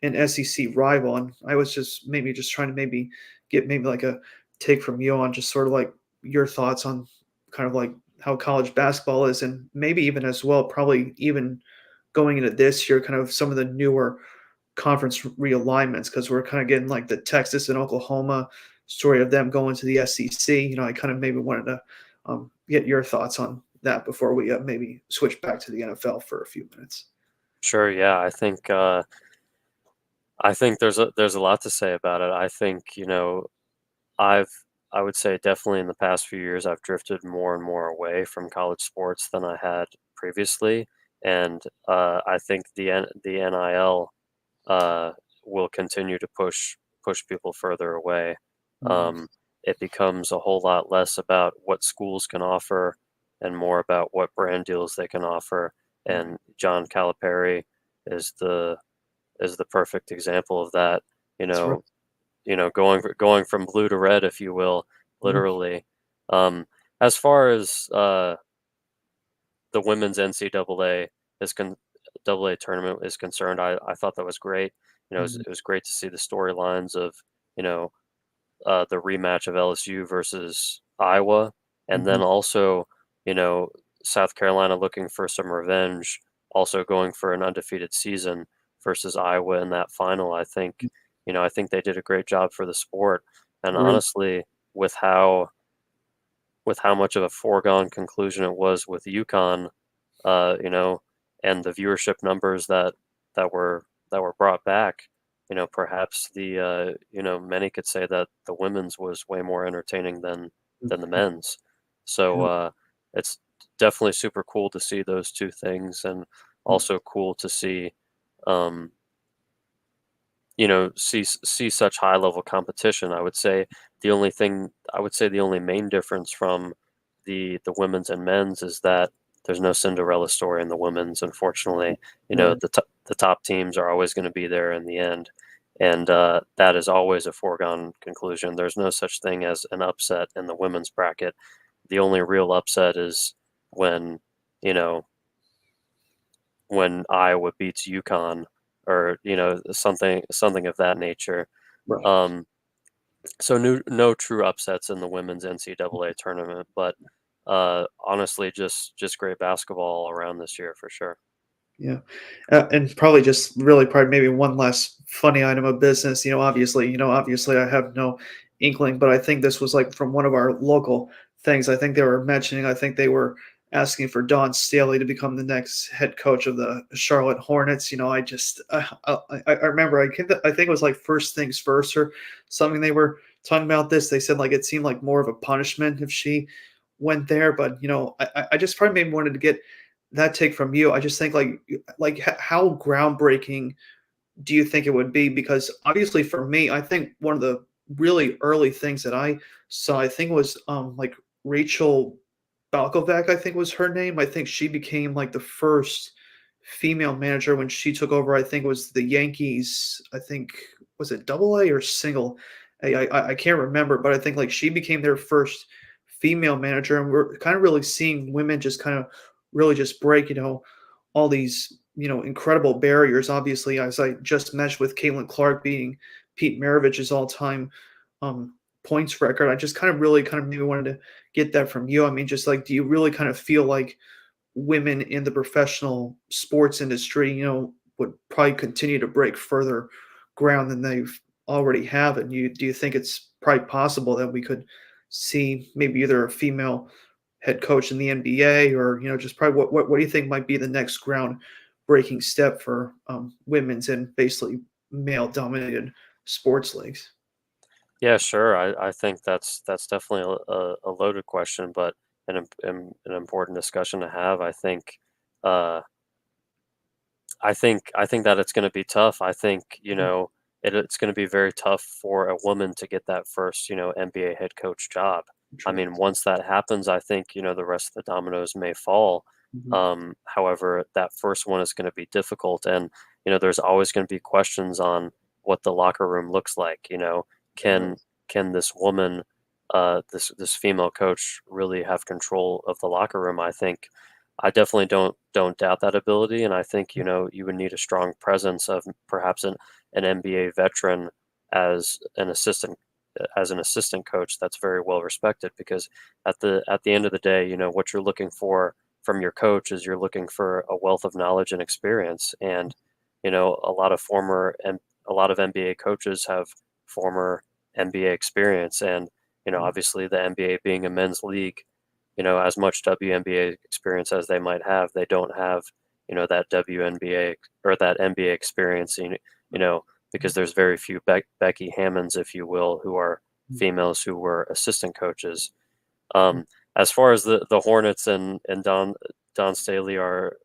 an SEC rival. And I was just maybe just trying to maybe get maybe like a take from you on just sort of like your thoughts on kind of like how college basketball is and maybe even as well, probably even going into this year, kind of some of the newer conference realignments because we're kind of getting like the Texas and Oklahoma story of them going to the SEC. I kind of maybe wanted to get your thoughts on that before we maybe switch back to the NFL for a few minutes. Sure, yeah, I think there's a lot to say about it. I think, I've I would say definitely in the past few years I've drifted more and more away from college sports than I had previously, and I think the NIL will continue to push people further away. Mhm. Um, it becomes a whole lot less about what schools can offer and more about what brand deals they can offer. And John Calipari is the perfect example of that. You That's right. know, going from blue to red, if you will, Mhm. literally. Um, as far as the women's NCAA is double A tournament is concerned, I thought that was great. Mhm. It was great to see the storylines of you know the rematch of LSU versus Iowa, and Mhm. then also you know South Carolina looking for some revenge, also going for an undefeated season versus Iowa in that final. I think they did a great job for the sport, and Really. honestly, with how much of a foregone conclusion it was with UConn, you know, and the viewership numbers that were brought back, perhaps many could say that the women's was way more entertaining than the Mhm. men's. So it's definitely super cool to see those two things, and also cool to see, um, see such high level competition. I would say the only main difference from the women's and men's is that there's no Cinderella story in the women's. Unfortunately, Right. the top teams are always going to be there in the end, and that is always a foregone conclusion. There's no such thing as an upset in the women's bracket. The only real upset is when you know when Iowa beats UConn or something of that nature. Right. Um, So no true upsets in the women's NCAA tournament, but honestly, just great basketball all around this year for sure. Yeah, and probably just really probably maybe one last funny item of business. Obviously, I have no inkling, but I think this was like from one of our local things. I think they were mentioning. I think they were asking for Don Staley to become the next head coach of the Charlotte Hornets. I just I remember I think it was like first things first or something. They were talking about this. They said like it seemed like more of a punishment if she went there, but I just probably maybe wanted to get that take from you. I just think how groundbreaking do you think it would be? Because obviously for me, I think one of the really early things that I saw, I think was like Rachel Balkovec, I think was her name. I think she became like the first female manager when she took over. I think it was the Yankees. I think was it double A or single A? I can't remember, but I think like she became their first female manager, and we're kind of really seeing women just kind of really just break all these incredible barriers. Obviously, as I just mentioned with Caitlin Clark beating Pete Maravich's all-time um, points record, I just kind of really kind of maybe wanted to get that from you. I mean, just like, do you really kind of feel like women in the professional sports industry, would probably continue to break further ground than they've already have? And do you think it's probably possible that we could see maybe either a female head coach in the NBA, or just probably what do you think might be the next ground breaking step for women's and basically male dominated sports leagues? Yeah, sure. I think that's definitely a loaded question, but an important discussion to have. Uh, I think that it's going to be tough. I think Mhm. it's going to be very tough for a woman to get that first NBA head coach job. I True. mean, once that happens, I think the rest of the dominoes may fall. Mhm. However, that first one is going to be difficult, and there's always going to be questions on what the locker room looks like. Right. Can this woman, this female coach, really have control of the locker room? I definitely don't doubt that ability, and I think, you would need a strong presence of perhaps an NBA veteran as an assistant coach that's very well respected, because at the end of the day, what you're looking for from your coach is you're looking for a wealth of knowledge and experience. And a lot of NBA coaches have former NBA experience, and Mhm. obviously the NBA being a men's league, as much WNBA experience as they might have, they don't have, that WNBA or that NBA experience, because there's very few Becky Hammonds, if you will, who are females who were assistant coaches. Mhm. As far as the Hornets and Don Staley are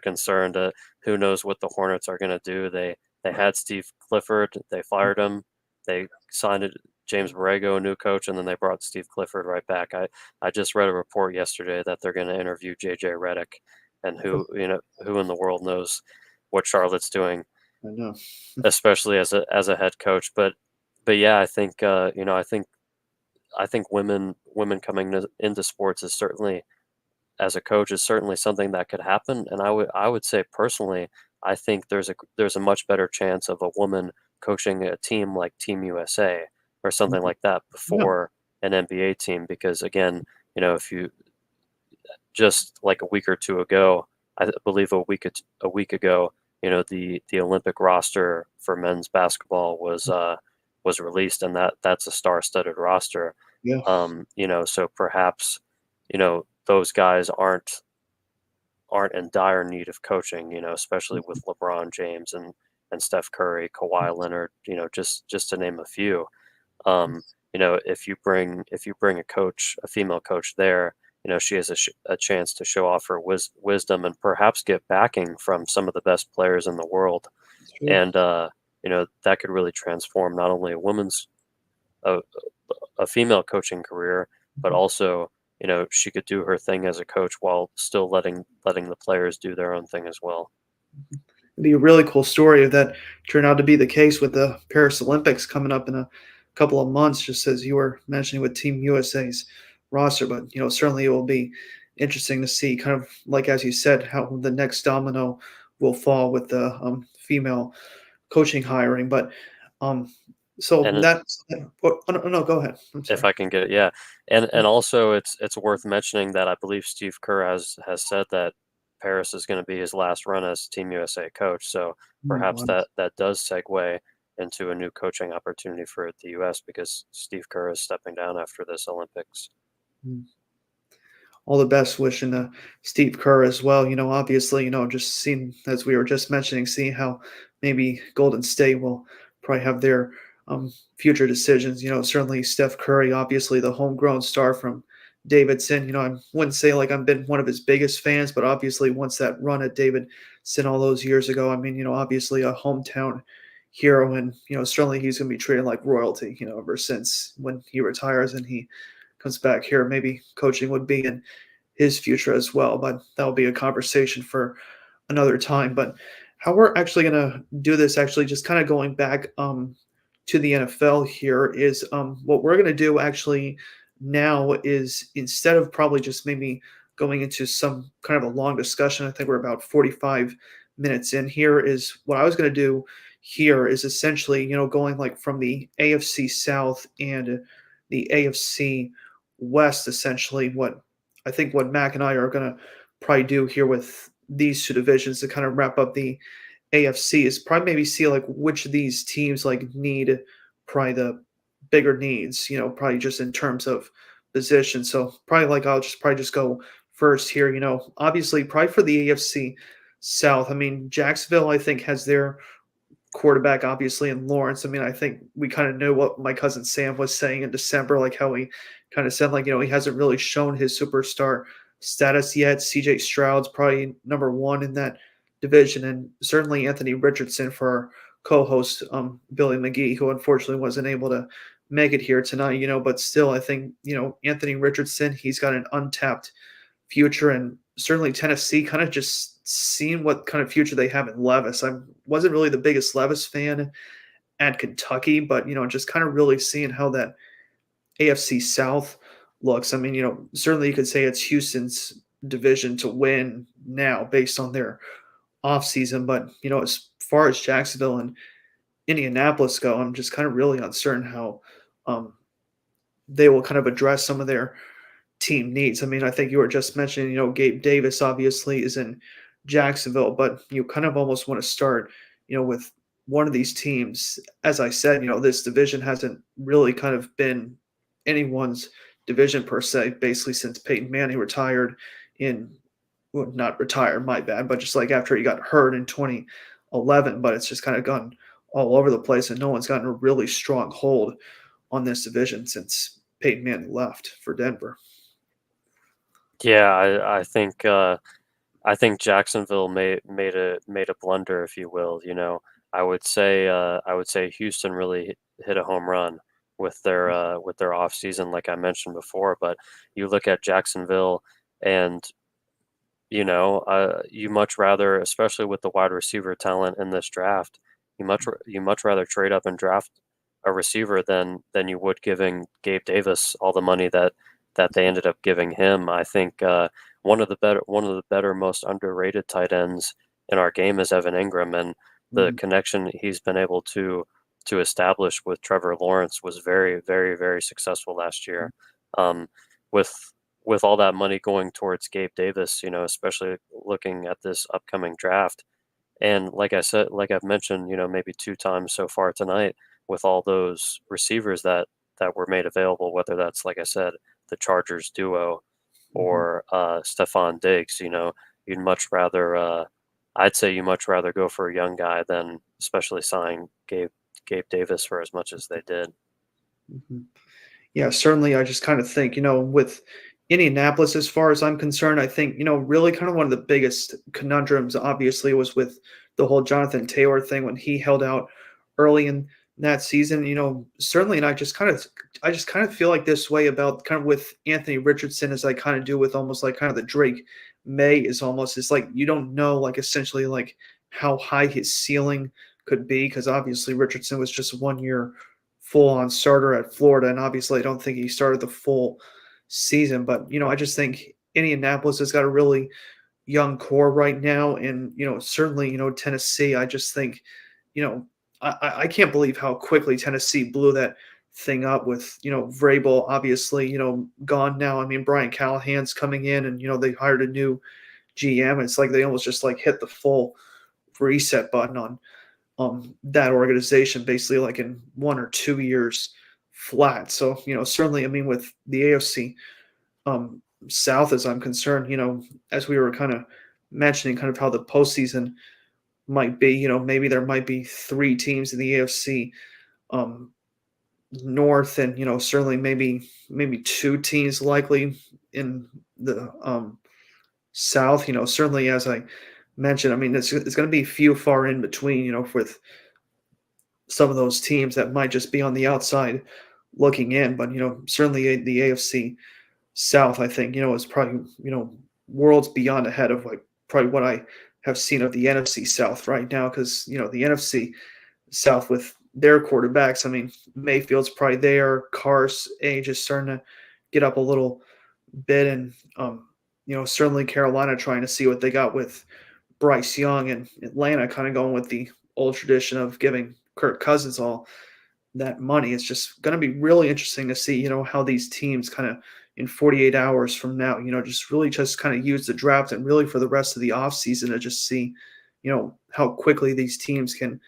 concerned, who knows what the Hornets are going to do? They had Steve Clifford, they fired him, they signed James Borrego, a new coach, and then they brought Steve Clifford right back. I just read a report yesterday that they're going to interview JJ Redick, and who in the world knows what Charlotte's doing, I know. especially as a head coach. But yeah, I think women coming into sports is certainly, as a coach, is certainly something that could happen. And I would say personally, I think there's a much better chance of a woman coaching a team like Team USA or something Mhm. like that Yeah. before an NBA team, because again, if you just like a week or two ago, I believe a week ago, the Olympic roster for men's basketball was released, and that's a star-studded roster. Yeah. So perhaps those guys aren't in dire need of coaching, especially with LeBron James and Steph Curry, Kawhi Leonard, just to name a few. If you bring a female coach there, she has a chance to show off her wisdom and perhaps get backing from some of the best players in the world, It's true. and that could really transform not only a, a female coaching career, but Mhm. also she could do her thing as a coach while still letting the players do their own thing as well. It'd be a really cool story if that turned out to be the case with the Paris Olympics coming up in a couple of months, just as you were mentioning with Team USA's roster. But certainly it will be interesting to see, kind of like as you said, how the next domino will fall with the female coaching hiring. But um, So And it, that's oh, no, no, go ahead. I'm if sorry. I can get it, yeah. And also it's worth mentioning that I believe Steve Kerr has said that Paris is gonna be his last run as Team USA coach, so perhaps Wow. that does segue into a new coaching opportunity for the US because Steve Kerr is stepping down after this Olympics. Mm. All the best wishing Steve Kerr as well. Obviously, just seeing as we were just mentioning, seeing how maybe Golden State will probably have their future decisions. Certainly Steph Curry, obviously the homegrown star from Davidson. I wouldn't say like I've been one of his biggest fans, but obviously once that run at Davidson all those years ago, I mean, obviously a hometown hero, and certainly he's going to be treated like royalty. Ever since when he retires and he comes back here, maybe coaching would be in his future as well. But that'll be a conversation for another time. But how we're actually going to do this, actually, just kind of going back to the NFL here, is what we're going to do actually now is instead of probably just maybe going into some kind of a long discussion, I think we're about 45 minutes in here, is what I was going to do here is essentially, going like from the AFC South and the AFC West, essentially, what I think what Mac and I are going to probably do here with these two divisions to kind of wrap up the AFC is probably maybe see like which of these teams like need probably the bigger needs, probably just in terms of position. So probably like I'll just probably just go first here. Obviously probably for the AFC South. I mean, Jacksonville, I think, has their quarterback, obviously, in Lawrence. I mean, I think we kind of knew what my cousin Sam was saying in December, like how he kind of said, like, he hasn't really shown his superstar status yet. CJ Stroud's probably number one in that division, and certainly Anthony Richardson for our co host, Billy McGee, who unfortunately wasn't able to make it here tonight, but still, I think, Anthony Richardson, he's got an untapped future, and certainly Tennessee kind of just seeing what kind of future they have in Levis. I wasn't really the biggest Levis fan at Kentucky, but just kind of really seeing how that AFC South looks. I mean, certainly you could say it's Houston's division to win now based on their offseason, but as far as Jacksonville and Indianapolis go, I'm just kind of really uncertain how um, they will kind of address some of their team needs. I mean, I think you were just mentioning, Gabe Davis obviously is in Jacksonville, but you kind of almost want to start, with one of these teams. As I said, this division hasn't really kind of been anyone's division per se, basically since Peyton Manning retired in, well, not retired, my bad, but just like after he got hurt in 2011. But it's just kind of gone all over the place, and no one's gotten a really strong hold on this division since Peyton Manning left for Denver. Yeah, I think Jacksonville made a blunder, if you will. I would say Houston really hit a home run with their off season, like I mentioned before. But you look at Jacksonville, and you much rather, especially with the wide receiver talent in this draft, you much rather trade up and draft a receiver than you would giving Gabe Davis all the money that they ended up giving him. I think one of the better, most underrated tight ends in our game is Evan Ingram, and the Mhm. connection he's been able to establish with Trevor Lawrence was very, very, very successful last year. Um, with with all that money going towards Gabe Davis, especially looking at this upcoming draft, and like I said, like I've mentioned, maybe two times so far tonight, with all those receivers that were made available, whether that's, like I said, the Chargers duo Mhm. or Stephon Diggs, you'd much rather I'd say you much rather go for a young guy than especially sign Gabe Davis for as much as they did. Mhm. Yeah, certainly. I just kind of think, with Indianapolis, as far as I'm concerned, I think, really kind of one of the biggest conundrums, obviously, was with the whole Jonathan Taylor thing when he held out early in that season. Certainly, and I just kind of feel like this way about kind of with Anthony Richardson as I kind of do with almost like kind of the Drake May is almost, it's like you don't know, like essentially, like how high his ceiling could be because obviously Richardson was just 1 year full on starter at Florida, and obviously I don't think he started the full season. But I just think Indianapolis has got a really young core right now, and certainly Tennessee. I just think you know I can't believe how quickly Tennessee blew that thing up with, Vrabel obviously, gone now. I mean, Brian Callahan's coming in and, they hired a new GM. It's like they almost just like hit the full reset button on that organization basically like in 1 or 2 years flat. So, certainly, I mean, with the AFC South, as I'm concerned, as we were kind of mentioning, kind of how the postseason might be, maybe there might be three teams in the AFC um, North, and certainly maybe two teams likely in the South. Certainly as I mentioned, I mean it's going to be few far in between. With some of those teams that might just be on the outside looking in, but certainly the AFC South, I think, is probably worlds beyond ahead of like probably what I have seen of the NFC South right now, because the NFC South with their quarterbacks. I mean, Mayfield's probably there. Carr's age is starting to get up a little bit, and certainly Carolina trying to see what they got with Bryce Young, and Atlanta kind of going with the old tradition of giving Kirk Cousins all that money. It's just going to be really interesting to see, how these teams kind of in 48 hours from now, just really just kind of use the draft and really for the rest of the offseason to just see, how quickly these teams can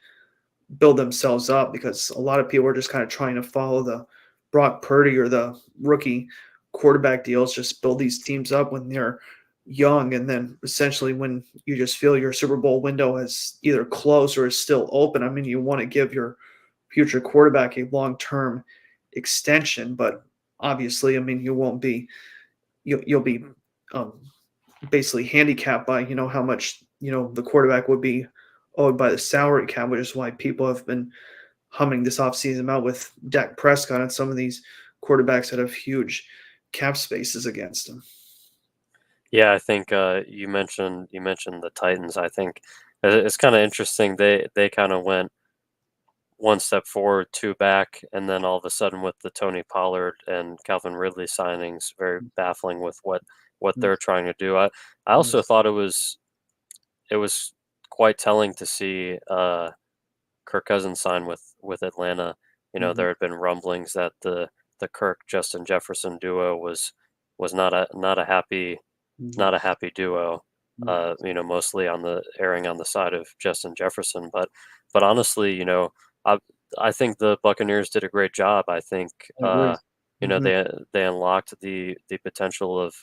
build themselves up, because a lot of people are just kind of trying to follow the Brock Purdy or the rookie quarterback deals, just build these teams up when they're young. And then essentially when you just feel your Super Bowl window is either closed or is still open, I mean, you want to give your future quarterback a long-term extension, but obviously, I mean, you'll be um, basically handicapped by, how much, the quarterback would be owed by the salary cap, which is why people have been humming this offseason out with Dak Prescott and some of these quarterbacks that have huge cap spaces against them. Yeah, I think you mentioned the Titans. I think it's kind of interesting. They kind of went one step forward, two back, and then all of a sudden with the Tony Pollard and Calvin Ridley signings, very baffling with what they're trying to do. I also Yes. thought it was quite telling to see Kirk Cousins sign with Atlanta. Mhm. There had been rumblings that the Kirk Justin Jefferson duo was not a happy duo. Mhm. Mostly on the erring on the side of Justin Jefferson, but honestly, I I think the Buccaneers did a great job. I think I agree. Mhm. they unlocked the potential of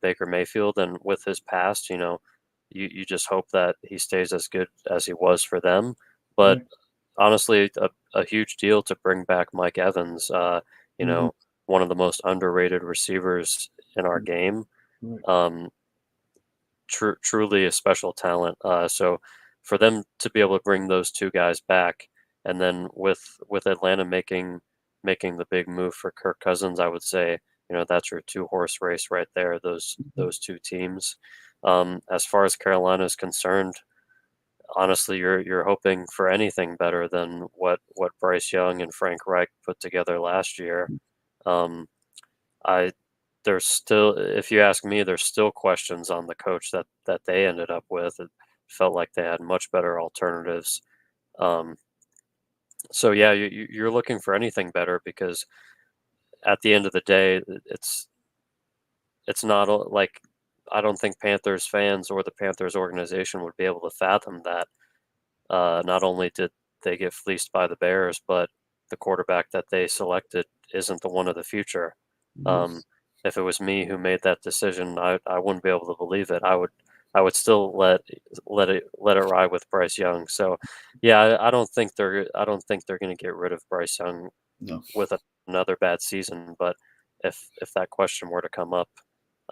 Baker Mayfield, and with his past, you just hope that he stays as good as he was for them. But Right. honestly, a huge deal to bring back Mike Evans. Mhm. One of the most underrated receivers in our Mhm. game. Right. Um, truly a special talent. So for them to be able to bring those two guys back, and then with Atlanta making the big move for Kirk Cousins, I would say that's your two horse race right there. Those Mhm. those two teams. As far as Carolina is concerned, honestly, you're hoping for anything better than what Bryce Young and Frank Reich put together last year. Um, I there's still, if you ask me, there's still questions on the coach that they ended up with. It felt like they had much better alternatives. Um, so yeah, you're looking for anything better because at the end of the day, it's not like I don't think Panthers fans or the Panthers organization would be able to fathom that. Not only did they get fleeced by the Bears, but the quarterback that they selected isn't the one of the future. Um, Yes. if it was me who made that decision, I wouldn't be able to believe it. I would still let it ride with Bryce Young. So, yeah, I don't think they're going to get rid of Bryce Young No. with another bad season. But if that question were to come up,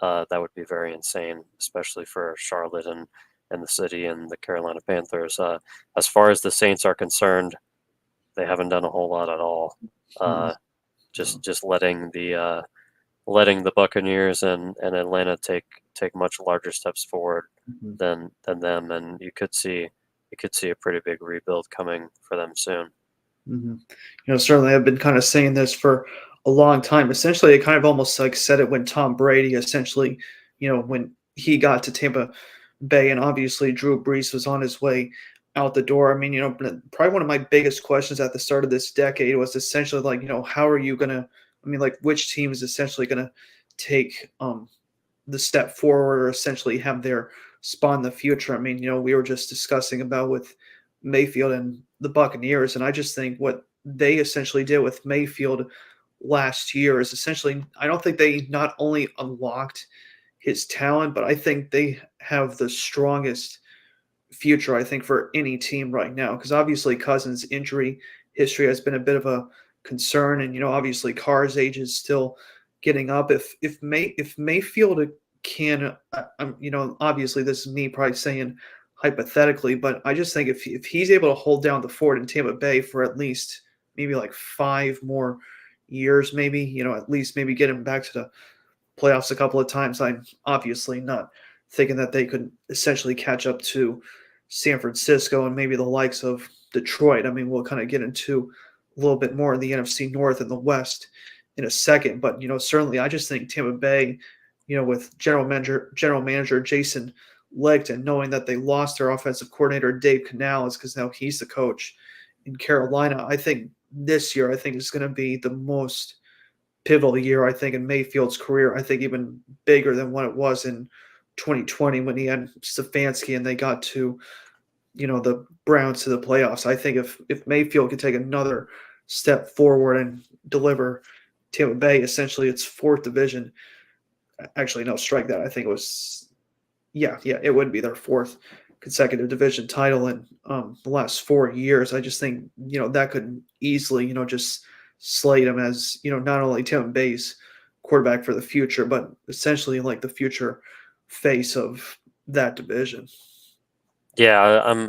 that would be very insane, especially for Charlotte and the city and the Carolina Panthers. As far as the Saints are concerned, they haven't done a whole lot at all. Mhm. Uh, No. just letting the Buccaneers and Atlanta take much larger steps forward Mhm. than them, and you could see a pretty big rebuild coming for them soon. Mhm. Certainly I've been kind of saying this for a long time. Essentially, I kind of almost like said it when Tom Brady essentially, when he got to Tampa Bay, and obviously Drew Brees was on his way out the door. I mean, probably one of my biggest questions at the start of this decade was essentially like, how are you gonna? I mean, like, which team is essentially gonna take the step forward or essentially have their spot in the future? I mean, we were just discussing about with Mayfield and the Buccaneers, and I just think what they essentially did with Mayfield last year is essentially, I don't think they not only unlocked his talent, but I think they have the strongest future, I think, for any team right now. Because obviously Cousins' injury history has been a bit of a concern, and obviously Carr's age is still getting up. If Mayfield can, obviously this is me probably saying hypothetically, but I just think if he's able to hold down the fort in Tampa Bay for at least maybe like 5 more years, maybe at least maybe get him back to the playoffs a couple of times. I'm obviously not thinking that they could essentially catch up to San Francisco and maybe the likes of Detroit. I mean, we'll kind of get into a little bit more in the NFC North and the West in a second, but certainly I just think Tampa Bay, with general manager Jason Licht, and knowing that they lost their offensive coordinator Dave Canales because now he's the coach in Carolina. I think this year, I think is going to be the most pivotal year, I think, in Mayfield's career. I think even bigger than what it was in 2020 when he had Stefanski and they got to, the Browns to the playoffs. I think if Mayfield could take another step forward and deliver Tampa Bay essentially its fourth division. Actually, no, strike that. I think it was, yeah, it would be their fourth consecutive division title in the last 4 years. I just think that could easily just slate him as not only Tampa Bay's quarterback for the future, but essentially like the future face of that division. Yeah,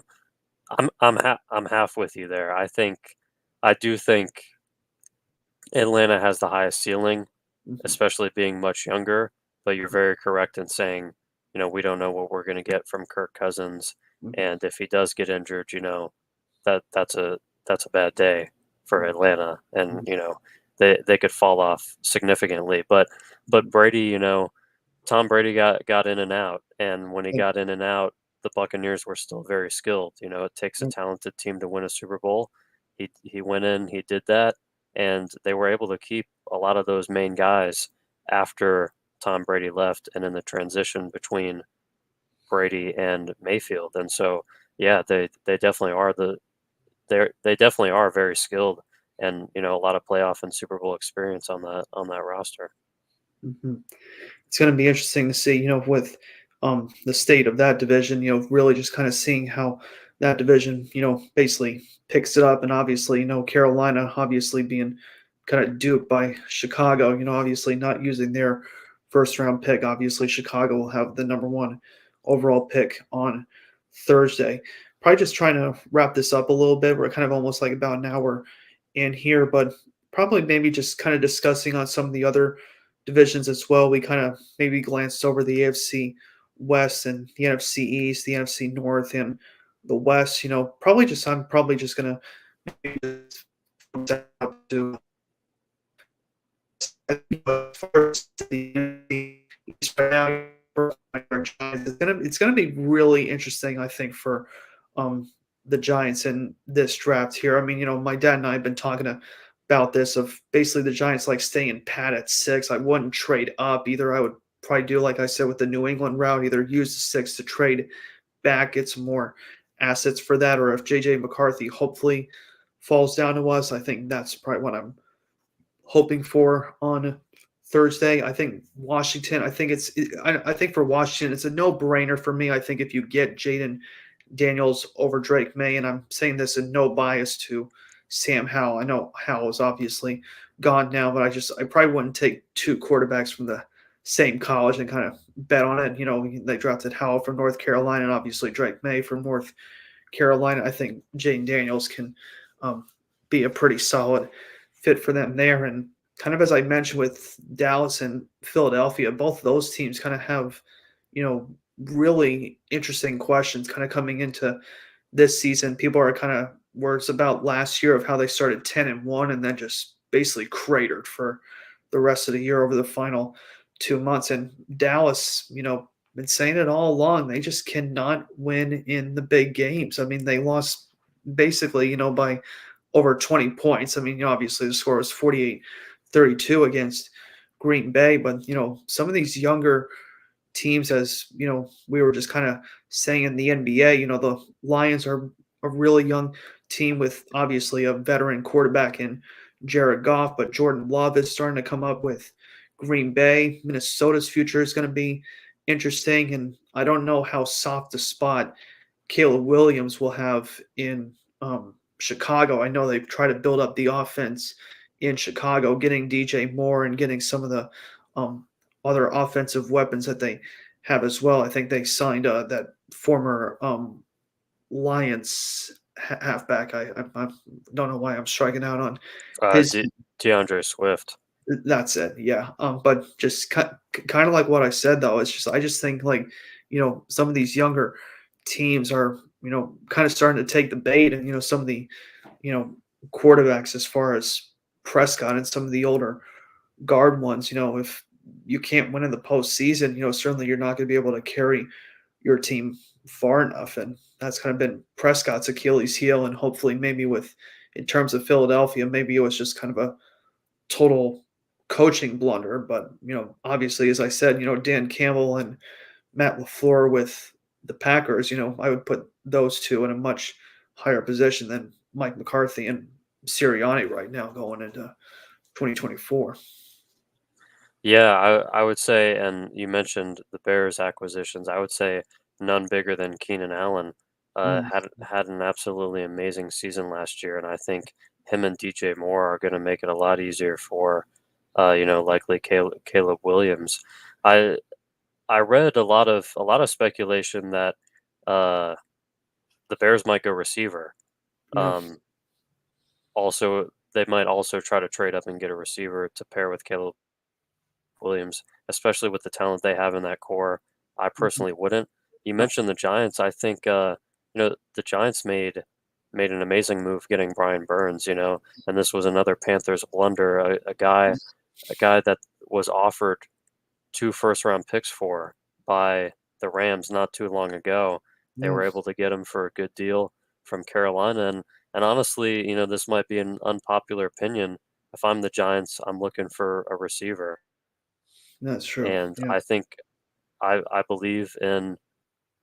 I'm half with you there. I do think Atlanta has the highest ceiling, Mhm. especially being much younger. But you're very correct in saying, we don't know what we're going to get from Kirk Cousins, Mhm. and if he does get injured, that's a bad day for Atlanta, and Mhm. they could fall off significantly. But Brady, Tom Brady got in and out, and when he Yeah. got in and out, the Buccaneers were still very skilled. It takes a Yeah. talented team to win a Super Bowl. He went in, he did that, and they were able to keep a lot of those main guys after Tom Brady left and in the transition between Brady and Mayfield. And so, yeah, they definitely are they definitely are very skilled, and a lot of playoff and Super Bowl experience on that roster. Mhm. It's going to be interesting to see, with the state of that division, really just kind of seeing how that division, basically picks it up. And obviously, Carolina obviously being kind of duped by Chicago, obviously not using their first round pick. Obviously, Chicago will have the number one overall pick on Thursday. Probably just trying to wrap this up a little bit. We're kind of almost like about an hour in here, but probably maybe just kind of discussing on some of the other divisions as well. We kind of maybe glanced over the AFC West and the NFC East, the NFC North, and the West. I'm probably just gonna to first the NFC East right now. It's gonna be really interesting, I think, for um the Giants in this draft here. I mean, my dad and I have been talking about this of basically the Giants like staying pat at 6. I wouldn't trade up either. I would probably do like I said with the New England route, either use the 6 to trade back, get some more assets for that, or if JJ McCarthy hopefully falls down to us, I think that's probably what I'm hoping for on Thursday. I think Washington. I think for Washington, it's a no-brainer for me. I think if you get Jaden Daniels over Drake May, and I'm saying this in no bias to Sam Howell. I know Howell is obviously gone now, but I probably wouldn't take two quarterbacks from the same college and kind of bet on it. They drafted Howell from North Carolina and obviously Drake May from North Carolina. I think Jaden Daniels can be a pretty solid fit for them there. And kind of as I mentioned with Dallas and Philadelphia, both of those teams kind of have, really interesting questions kind of coming into this season. People are kind of words about last year of how they started 10-1 and then just basically cratered for the rest of the year over the final 2 months. And Dallas, been saying it all along. They just cannot win in the big games. I mean, they lost basically, by over 20 points. I mean, obviously the score was 48-32 against Green Bay, but some of these younger teams, as we were just kind of saying in the NBA, the Lions are a really young team with obviously a veteran quarterback in Jared Goff, but Jordan Love is starting to come up with Green Bay. Minnesota's future is going to be interesting, and I don't know how soft a spot Caleb Williams will have in Chicago. I know they've tried to build up the offense in Chicago, getting DJ Moore and getting some of the um, other offensive weapons that they have as well. I think they signed that former Lions halfback. I don't know why I'm striking out on his. DeAndre Swift. That's it. Yeah. But just kind of like what I said though, it's just I just think like some of these younger teams are kind of starting to take the bait, and some of the you know quarterbacks as far as Prescott and some of the older guard ones. If you can't win in the postseason, certainly you're not going to be able to carry your team far enough, and that's kind of been Prescott's Achilles heel. And hopefully, maybe with in terms of Philadelphia, maybe it was just kind of a total coaching blunder. But obviously, as I said, Dan Campbell and Matt LaFleur with the Packers, I would put those two in a much higher position than Mike McCarthy and Sirianni right now going into 2024. Yeah, I would say, and you mentioned the Bears acquisitions. I would say none bigger than Keenan Allen. Mm, Had an absolutely amazing season last year, and I think him and DJ Moore are going to make it a lot easier for, likely Caleb Williams. I I read a lot of speculation that uh, the Bears might go receiver. yeah, Um, Also, they might also try to trade up and get a receiver to pair with Caleb Williams, especially with the talent they have in that core. I mhm, personally wouldn't. You no, mentioned the Giants. I think the Giants made an amazing move getting Brian Burns. And this was another Panthers blunder. A guy that was offered two first round picks for by the Rams not too long ago. They yeah, were able to get him for a good deal from Carolina. And honestly, this might be an unpopular opinion. If I'm the Giants, I'm looking for a receiver. that's true. And Yeah, I think I believe in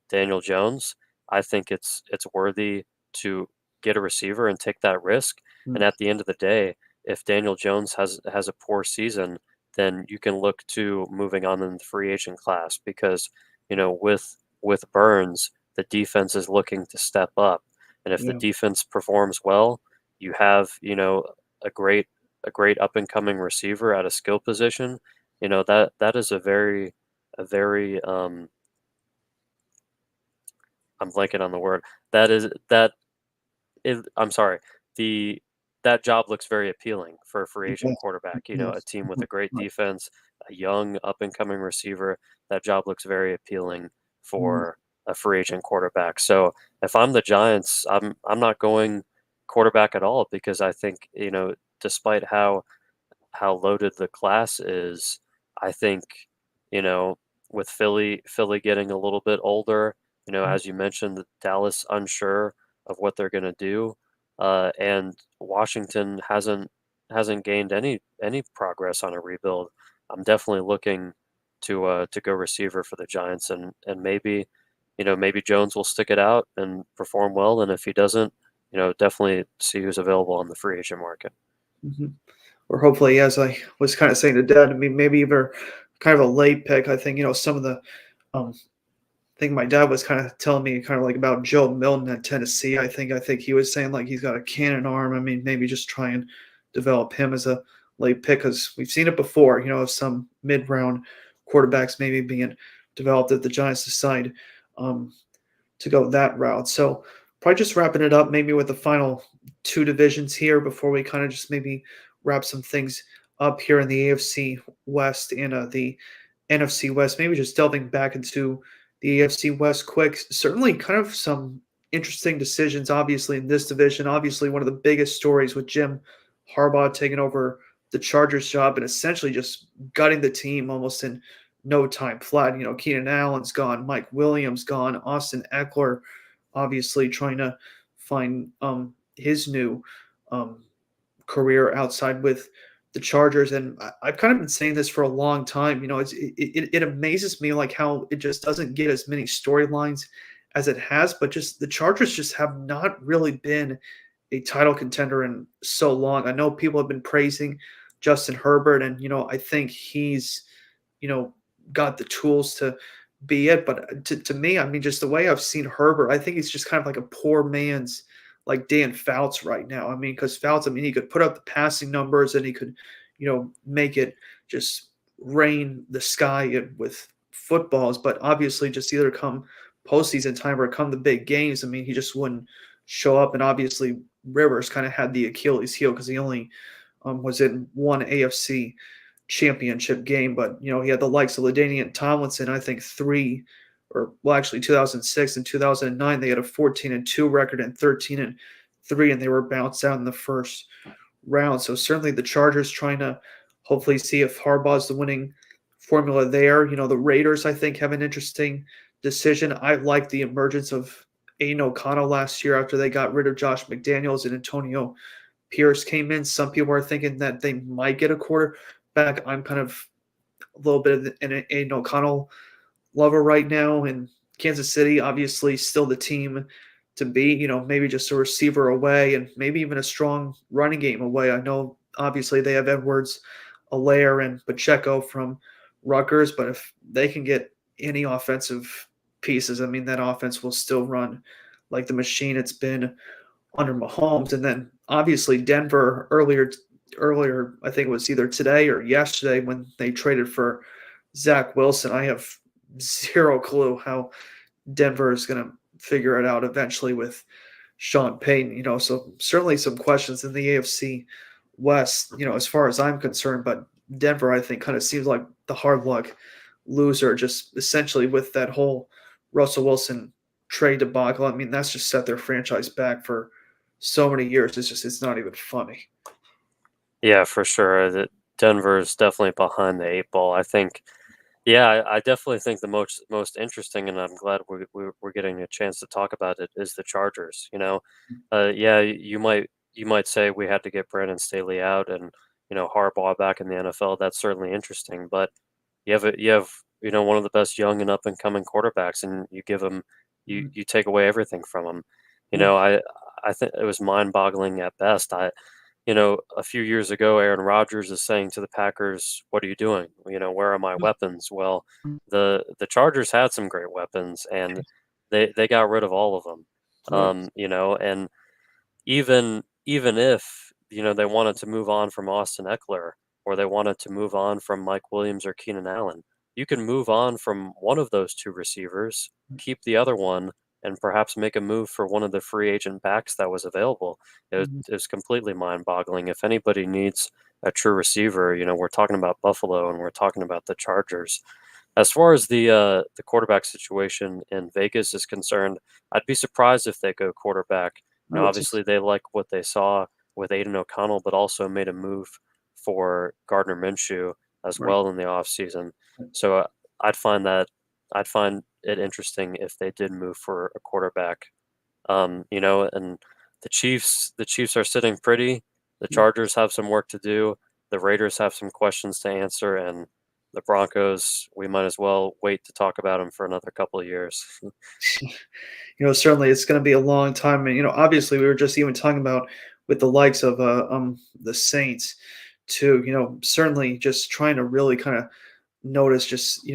Daniel Jones. I think it's worthy to get a receiver and take that risk. And mm, at the end of the day, if Daniel Jones has a poor season, then you can look to moving on in the free agent class because with Burns, the defense is looking to step up, and if the yeah, defense performs well, you have a great a great up and coming receiver at a skill position. That is a very I'm blanking on the word. That is that is I'm sorry. The That job looks very appealing for a free agent yes, quarterback. A yes, team with mhm, a great right, defense, a young up and coming receiver. That job looks very appealing mm, for a free agent quarterback. So if I'm the Giants, I'm not going quarterback at all because I think despite how loaded the class is, I think, you know, with Philly getting a little bit older, mm, as you mentioned, Dallas unsure of what they're going to do, and Washington hasn't gained any progress on a rebuild. I'm definitely looking to go receiver for the Giants, and maybe Jones will stick it out and perform well, and if he doesn't, definitely see who's available on the free agent market. mhm. Or hopefully, as I was kind of saying to Dad, I mean, maybe even kind of a late pick. I think some of the um, I think my dad was kind of telling me kind of like about Joe Milton at Tennessee. I think he was saying like he's got a cannon arm. I mean, maybe just try and develop him as a late pick because we've seen it before. Of some mid-round quarterbacks maybe being developed that the Giants decide um, to go that route. So probably just wrapping it up maybe with the final two divisions here before we kind of just maybe wrap some things up here in the AFC West and the NFC West. Maybe just delving back into the AFC West quick. Certainly kind of some interesting decisions, obviously, in this division. Obviously, one of the biggest stories with Jim Harbaugh taking over the Chargers job and essentially just gutting the team almost in no time flat. Keenan Allen's gone, Mike Williams gone, Austin Eckler obviously trying to find his new um, career outside with the Chargers. And I've kind of been saying this for a long time. It amazes me like how it just doesn't get as many storylines as it has, but just the Chargers just have not really been a title contender in so long. I know people have been praising Justin Herbert, and I think he's you know got the tools to be it. But to me, I mean, just the way I've seen Herbert, I think he's just kind of like a poor man's like Dan Fouts right now. I mean, because Fouts, I mean, he could put up the passing numbers and he could, make it just rain the sky with footballs. But obviously, just either come postseason time or come the big games, I mean, he just wouldn't show up. And obviously, Rivers kind of had the Achilles heel because he only was in one AFC championship game, but he had the likes of LaDainian Tomlinson. I think actually 2006 and 2009 they had a 14-2 record and 13-3, and they were bounced out in the first round. So certainly the Chargers trying to hopefully see if Harbaugh's the winning formula there. The Raiders I think have an interesting decision. I like the emergence of Aiden O'Connell last year after they got rid of Josh McDaniels and Antonio Pierce came in. Some people are thinking that they might get a quarterback. I'm kind of a little bit of an Aiden O'Connell lover right now. And Kansas City, obviously, still the team to beat. Maybe just a receiver away and maybe even a strong running game away. I know, obviously, they have Edwards, Allaire, and Pacheco from Rutgers, but if they can get any offensive pieces, I mean, that offense will still run like the machine it's been under Mahomes. And then obviously Denver earlier, I think it was either today or yesterday when they traded for Zach Wilson. I have zero clue how Denver is going to figure it out eventually with Sean Payton. So certainly some questions in the AFC West, as far as I'm concerned. But Denver, I think, kind of seems like the hard luck loser, just essentially with that whole Russell Wilson trade debacle. I mean, that's just set their franchise back for so many years. It's not even funny. Yeah, for sure. That Denver is definitely behind the eight ball. I think. Yeah, I definitely think the most interesting, and I'm glad we're getting a chance to talk about it, is the Chargers. Yeah, you might say we had to get Brandon Staley out and Harbaugh back in the NFL. That's certainly interesting, but you have one of the best young and up and coming quarterbacks, and you give him you take away everything from him. Yeah. I think it was mind boggling at best. A few years ago, Aaron Rodgers is saying to the Packers, "What are you doing? Where are my weapons?" Well, the Chargers had some great weapons, and they got rid of all of them. Right. And even if they wanted to move on from Austin Eckler or they wanted to move on from Mike Williams or Keenan Allen, you can move on from one of those two receivers, keep the other one, and perhaps make a move for one of the free agent backs that was available. It was completely mind-boggling. If anybody needs a true receiver, we're talking about Buffalo and we're talking about the Chargers. As far as the quarterback situation in Vegas is concerned, I'd be surprised if they go quarterback. I would say Obviously they like what they saw with Aiden O'Connell, but also made a move for Gardner Minshew as right. well in the offseason. So I'd find that I'd find it interesting if they did move for a quarterback. And the Chiefs are sitting pretty. The Chargers have some work to do. The Raiders have some questions to answer, and the Broncos, we might as well wait to talk about them for another couple of years. Certainly it's going to be a long time. And, obviously we were just even talking about with the likes of the Saints too, certainly just trying to really kind of notice just,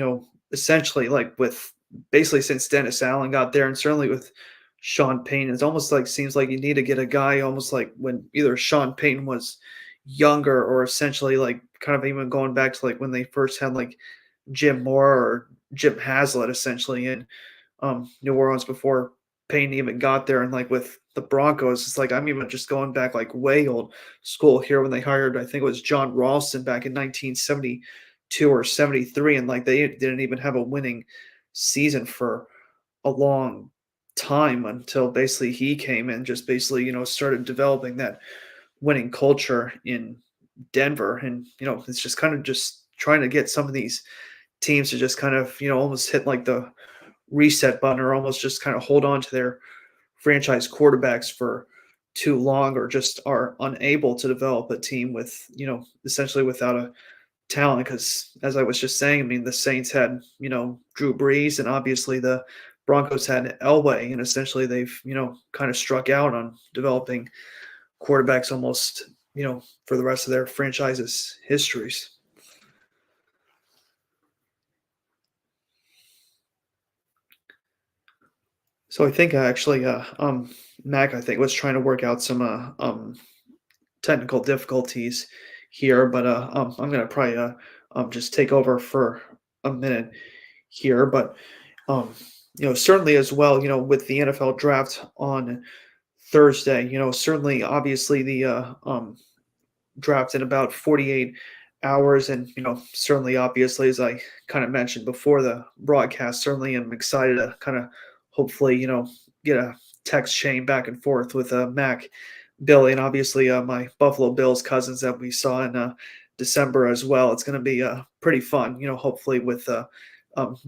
essentially like with basically since Dennis Allen got there and certainly with Sean Payton, it's almost like seems like you need to get a guy almost like when either Sean Payton was younger or essentially like kind of even going back to like when they first had like Jim Moore or Jim Haslett essentially in New Orleans before Payne even got there. And like with the Broncos, it's like I'm even just going back like way old school here when they hired, I think it was John Ralston back in 1972 or 73. And like they didn't even have a winning season for a long time until basically he came and just basically, started developing that winning culture in Denver. And, it's just kind of just trying to get some of these teams to just kind of, almost hit like the reset button or almost just kind of hold on to their franchise quarterbacks for too long or just are unable to develop a team with, essentially without a talent. Because as I was just saying, I mean, the Saints had, Drew Brees, and obviously the Broncos had Elway, and essentially they've, kind of struck out on developing quarterbacks almost, for the rest of their franchise's histories. So I think actually, Mac, I think was trying to work out some technical difficulties here, but I'm gonna probably just take over for a minute here. But um, certainly as well, with the NFL draft on Thursday, certainly obviously the draft in about 48 hours, and certainly obviously as I kind of mentioned before the broadcast, certainly I'm excited to kind of hopefully get a text chain back and forth with Mac, Billy, and obviously my Buffalo Bills cousins that we saw in December as well. It's going to be pretty fun, hopefully with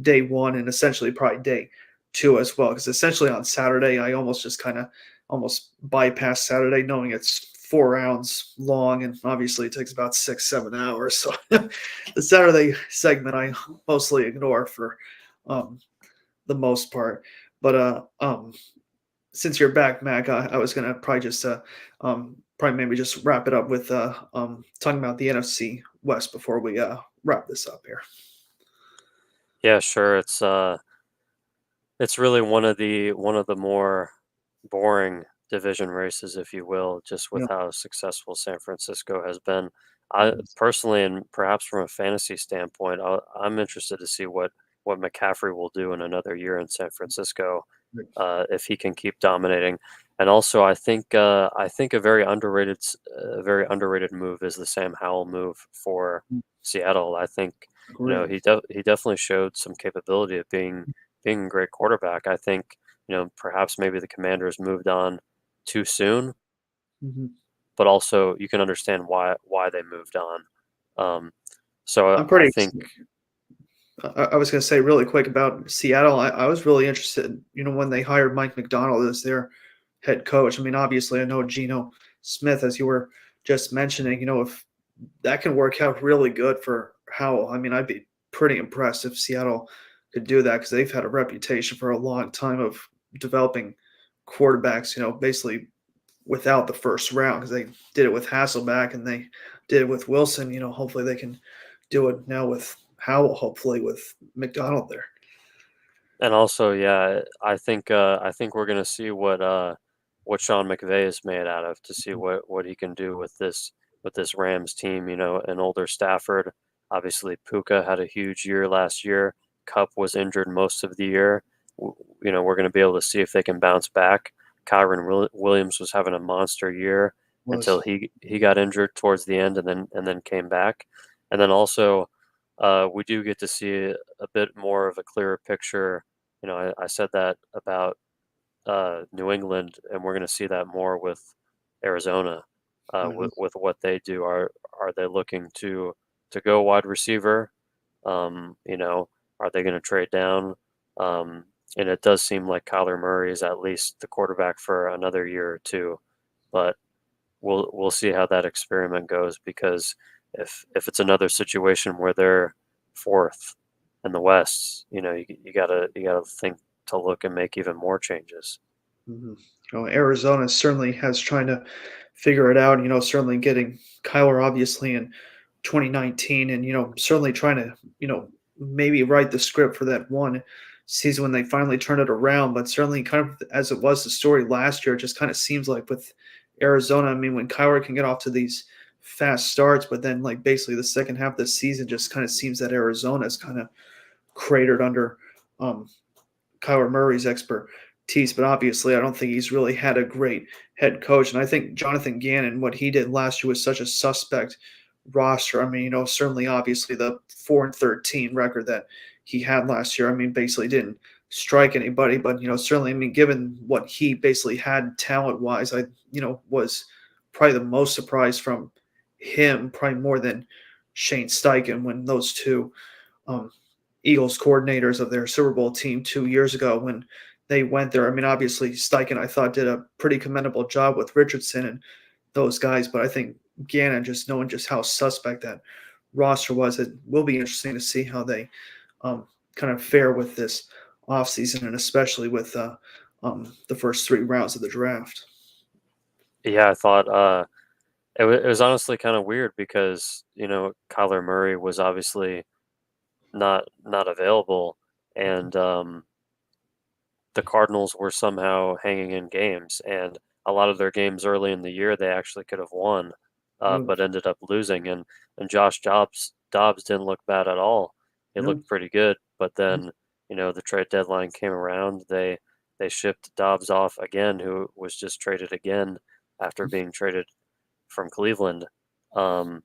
day one and essentially probably day two as well, because essentially on Saturday I almost just kind of almost bypass Saturday knowing it's 4 rounds long, and obviously it takes about 6-7 hours. So the Saturday segment I mostly ignore for um, the most part. But since you're back, Mac, I was gonna probably just probably maybe just wrap it up with talking about the NFC West before we wrap this up here. Yeah, sure. It's really one of the more boring division races, if you will, just with Yeah. how successful San Francisco has been. I personally, and perhaps from a fantasy standpoint, I'm interested to see what McCaffrey will do in another year in San Francisco, if he can keep dominating. And also, I think a very underrated move is the Sam Howell move for Seattle. I think Agreed. he definitely showed some capability of being a great quarterback. I think perhaps maybe the Commanders moved on too soon, Mhm. but also you can understand why they moved on. Um, so I'm I pretty. think I was going to say really quick about Seattle. I was really interested, when they hired Mike McDonald as their head coach. I mean, obviously, I know Geno Smith, as you were just mentioning. If that can work out really good for Howell, I mean, I'd be pretty impressed if Seattle could do that because they've had a reputation for a long time of developing quarterbacks. Basically without the first round because they did it with Hasselback and they did it with Wilson. Hopefully they can do it now with Howell. Hopefully with McDonald there. and also yeah, I think we're gonna see what Sean McVay is made out of to see what he can do with this Rams team. An older Stafford. Obviously, Puka had a huge year last year. Cup was injured most of the year. We're going to be able to see if they can bounce back. Kyron Williams was having a monster year until Was he got injured towards the end, and then came back. And then also, we do get to see a bit more of a clearer picture. I said that about New England, and we're going to see that more with Arizona, Mhm. with what they do. Are they looking to go wide receiver? Are they going to trade down? Um, and it does seem like Kyler Murray is at least the quarterback for another year or two, but we'll see how that experiment goes because if it's another situation where they're fourth in the West, you gotta think to look and make even more changes. Mhm. Arizona certainly has trying to figure it out. Certainly getting Kyler obviously in 2019, and certainly trying to maybe write the script for that one season when they finally turned it around. But certainly, kind of as it was the story last year, it just kind of seems like with Arizona. I mean, when Kyler can get off to these fast starts, but then like basically the second half of the season just kind of seems that Arizona is kind of cratered under um, Kyler Murray's expertise, but obviously I don't think he's really had a great head coach. And I think Jonathan Gannon, what he did last year was such a suspect roster. I mean, certainly obviously the 4-13 record that he had last year, I mean, basically didn't strike anybody, but certainly, I mean, given what he basically had talent wise, I, was probably the most surprised from him, probably more than Shane Steichen when those two um, Eagles coordinators of their Super Bowl team 2 years ago when they went there. I mean, obviously Steichen, I thought, did a pretty commendable job with Richardson and those guys, but I think Gannon, just knowing just how suspect that roster was, it will be interesting to see how they kind of fare with this offseason, and especially with the first 3 rounds of the draft. Yeah, I thought it was honestly kind of weird because Kyler Murray was obviously not available, and the Cardinals were somehow hanging in games, and a lot of their games early in the year they actually could have won, No, but ended up losing. And Josh Dobbs didn't look bad at all. He no, looked pretty good, but then the trade deadline came around. They shipped Dobbs off again, who was just traded again after being traded from Cleveland. Um,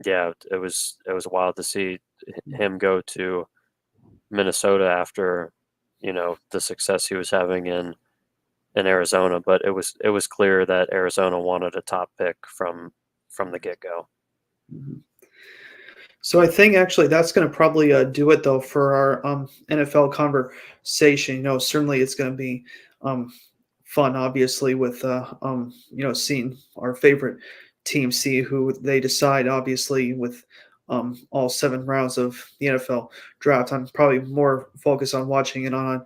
yeah, it was wild to see him go to Minnesota after the success he was having in Arizona, but it was clear that Arizona wanted a top pick from the get-go. Mhm. So I think actually that's going to probably do it though for our NFL conversation. Certainly it's going to be um, fun, obviously, with seeing our favorite team see who they decide. Obviously, with all 7 rounds of the NFL draft, I'm probably more focused on watching it on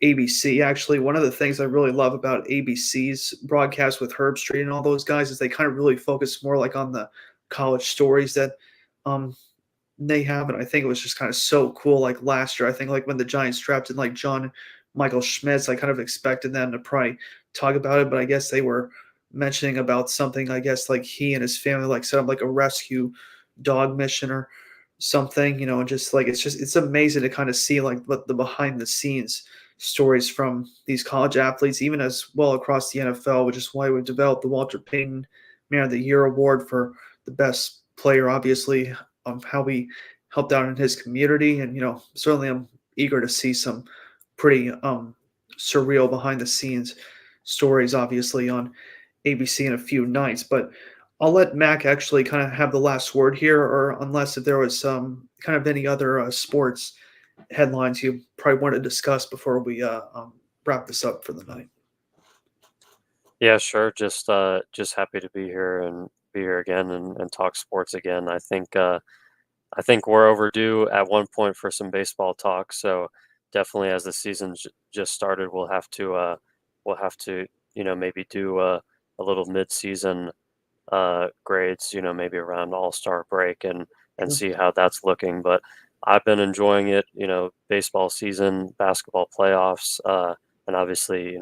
ABC. Actually, one of the things I really love about ABC's broadcast with Herb Street and all those guys is they kind of really focus more like on the college stories that um, they have, and I think it was just kind of so cool. Like last year, I think like when the Giants drafted like John Michael Schmitz, I kind of expected them to probably talk about it, but I guess they were mentioning about something. I guess like he and his family like set up like a rescue dog mission or something, and just like it's amazing to kind of see like what the behind the scenes stories from these college athletes, even as well across the NFL, which is why we've developed the Walter Payton Man of the Year award for the best player, obviously, how we helped out in his community. And, certainly I'm eager to see some pretty surreal behind the scenes stories, obviously, on ABC in a few nights. But I'll let Mac actually kind of have the last word here, or unless if there was kind of any other sports headlines you probably want to discuss before we wrap this up for the night. Yeah, sure. Just happy to be here and be here again and talk sports again. I think we're overdue at one point for some baseball talk. So definitely, as the season just started, we'll have to maybe do a little mid-season grades. Maybe around All-Star break and Sure. see how that's looking. But I've been enjoying it. Baseball season, basketball playoffs, and obviously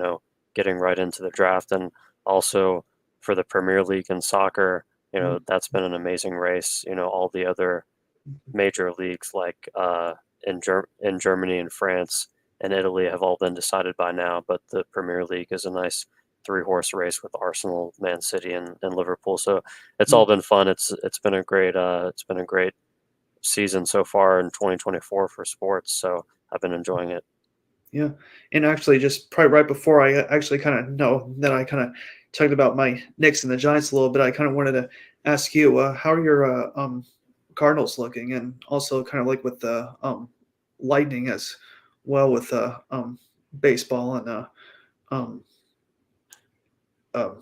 getting right into the draft, and also for the Premier League and soccer. Mm, That's been an amazing race. All the other major leagues like in Germany and France and Italy have all been decided by now, but the Premier League is a nice three-horse race with Arsenal, Man City, and Liverpool. So it's mm, all been fun. It's been a great season so far in 2024 for sports. So I've been enjoying it. yeah. And actually, just probably right before I actually kind of know that I kind of talked about my Knicks and the Giants a little bit, I kind of wanted to ask you, how are your Cardinals looking, and also kind of like with the Lightning as well with baseball and um,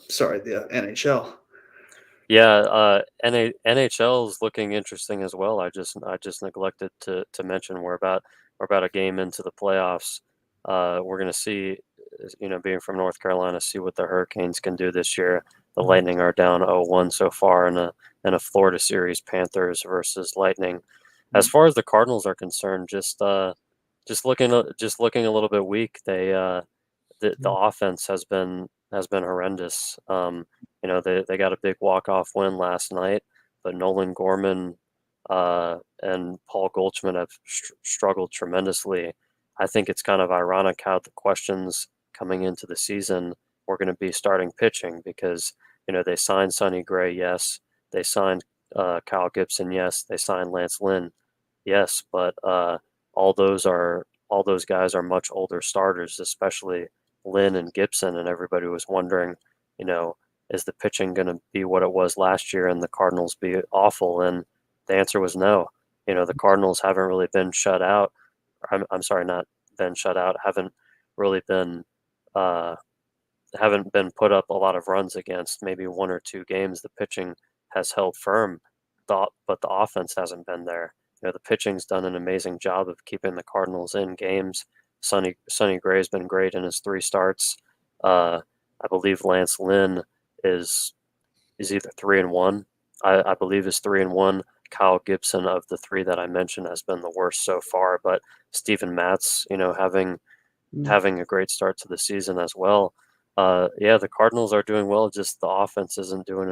sorry, the NHL. Yeah, NHL is looking interesting as well. I just neglected to mention we're about a game into the playoffs. We're gonna see, being from North Carolina, see what the Hurricanes can do this year. The Mhm. Lightning are down 0-1 so far in a Florida series, Panthers versus Lightning. As Mm, far as the Cardinals are concerned, just looking a little bit weak. The mm, offense has been horrendous. They got a big walk-off win last night, but Nolan Gorman and Paul Goldschmidt have struggled tremendously. I think it's kind of ironic how the questions coming into the season were going to be starting pitching because they signed Sonny Gray, yes, they signed Kyle Gibson, yes, they signed Lance Lynn, yes, but all those guys are much older starters, especially Lynn and Gibson, and everybody was wondering, you know, is the pitching going to be what it was last year and the Cardinals be awful? And the answer was no. The Cardinals haven't really been shut out. I'm sorry, not been shut out. Uh, haven't been put up a lot of runs against. Maybe one or two games the pitching has held firm, but the offense hasn't been there. The pitching's done an amazing job of keeping the Cardinals in games. Sonny Gray's been great in his 3 starts. I believe Lance Lynn is either 3-1. I believe is 3-1. Kyle Gibson, of the three that I mentioned, has been the worst so far. But Steven Matz, having a great start to the season as well. Yeah, the Cardinals are doing well. Just the offense isn't doing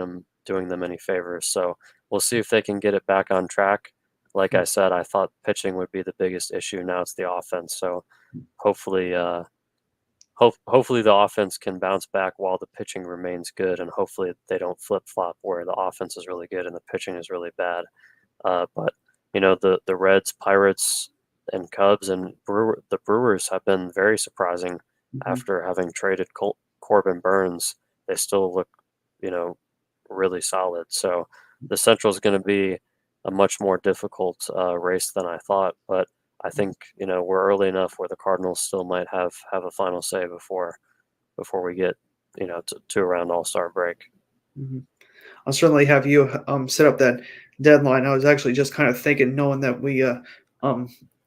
them any favors. So we'll see if they can get it back on track. Like I said, I thought pitching would be the biggest issue. Now it's the offense. So hopefully, hopefully the offense can bounce back while the pitching remains good, and hopefully they don't flip flop where the offense is really good and the pitching is really bad. But the Reds, Pirates, and Cubs and the Brewers have been very surprising after having traded Corbin Burns. They still look, really solid. So the Central is going to be a much more difficult race than I thought. But I think we're early enough where the Cardinals still might have a final say before we get to around All-Star break. Mhm. I'll certainly have you set up that deadline. I was actually just kind of thinking, knowing that we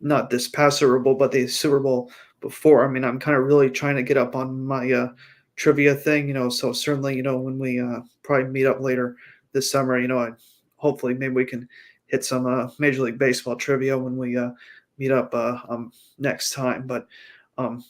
not this past Super Bowl, but the Super Bowl before. I mean, I'm kind of really trying to get up on my trivia thing, So certainly, when we probably meet up later this summer, hopefully maybe we can hit some Major League Baseball trivia when we meet up next time. Um,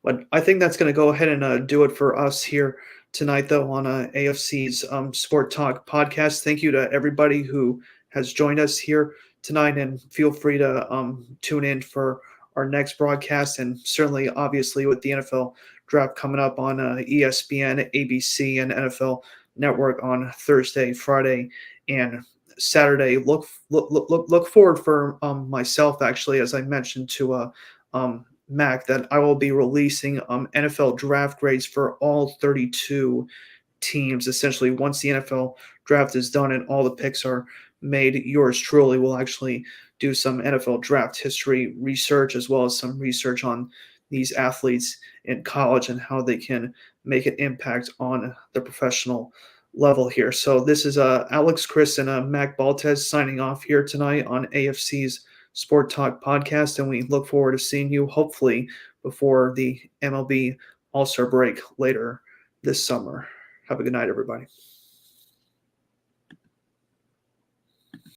but I think that's going to go ahead and do it for us here tonight, though, on AFC's Sport Talk podcast. Thank you to everybody who has joined us here tonight, and feel free to tune in for our next broadcast. And certainly, obviously, with the NFL draft coming up on ESPN, ABC, and NFL Network on Thursday, Friday, and Saturday. Look forward for myself, actually, as I mentioned to Mac, that I will be releasing NFL draft grades for all 32 teams. Essentially, once the NFL draft is done and all the picks are made, yours truly will actually do some NFL draft history research, as well as some research on these athletes in college and how they can make an impact on the professional level here. So this is Alex, Chris, and Mac Baltez signing off here tonight on AFC's Sport Talk podcast, and we look forward to seeing you hopefully before the MLB All-Star break later this summer. Have a good night, everybody.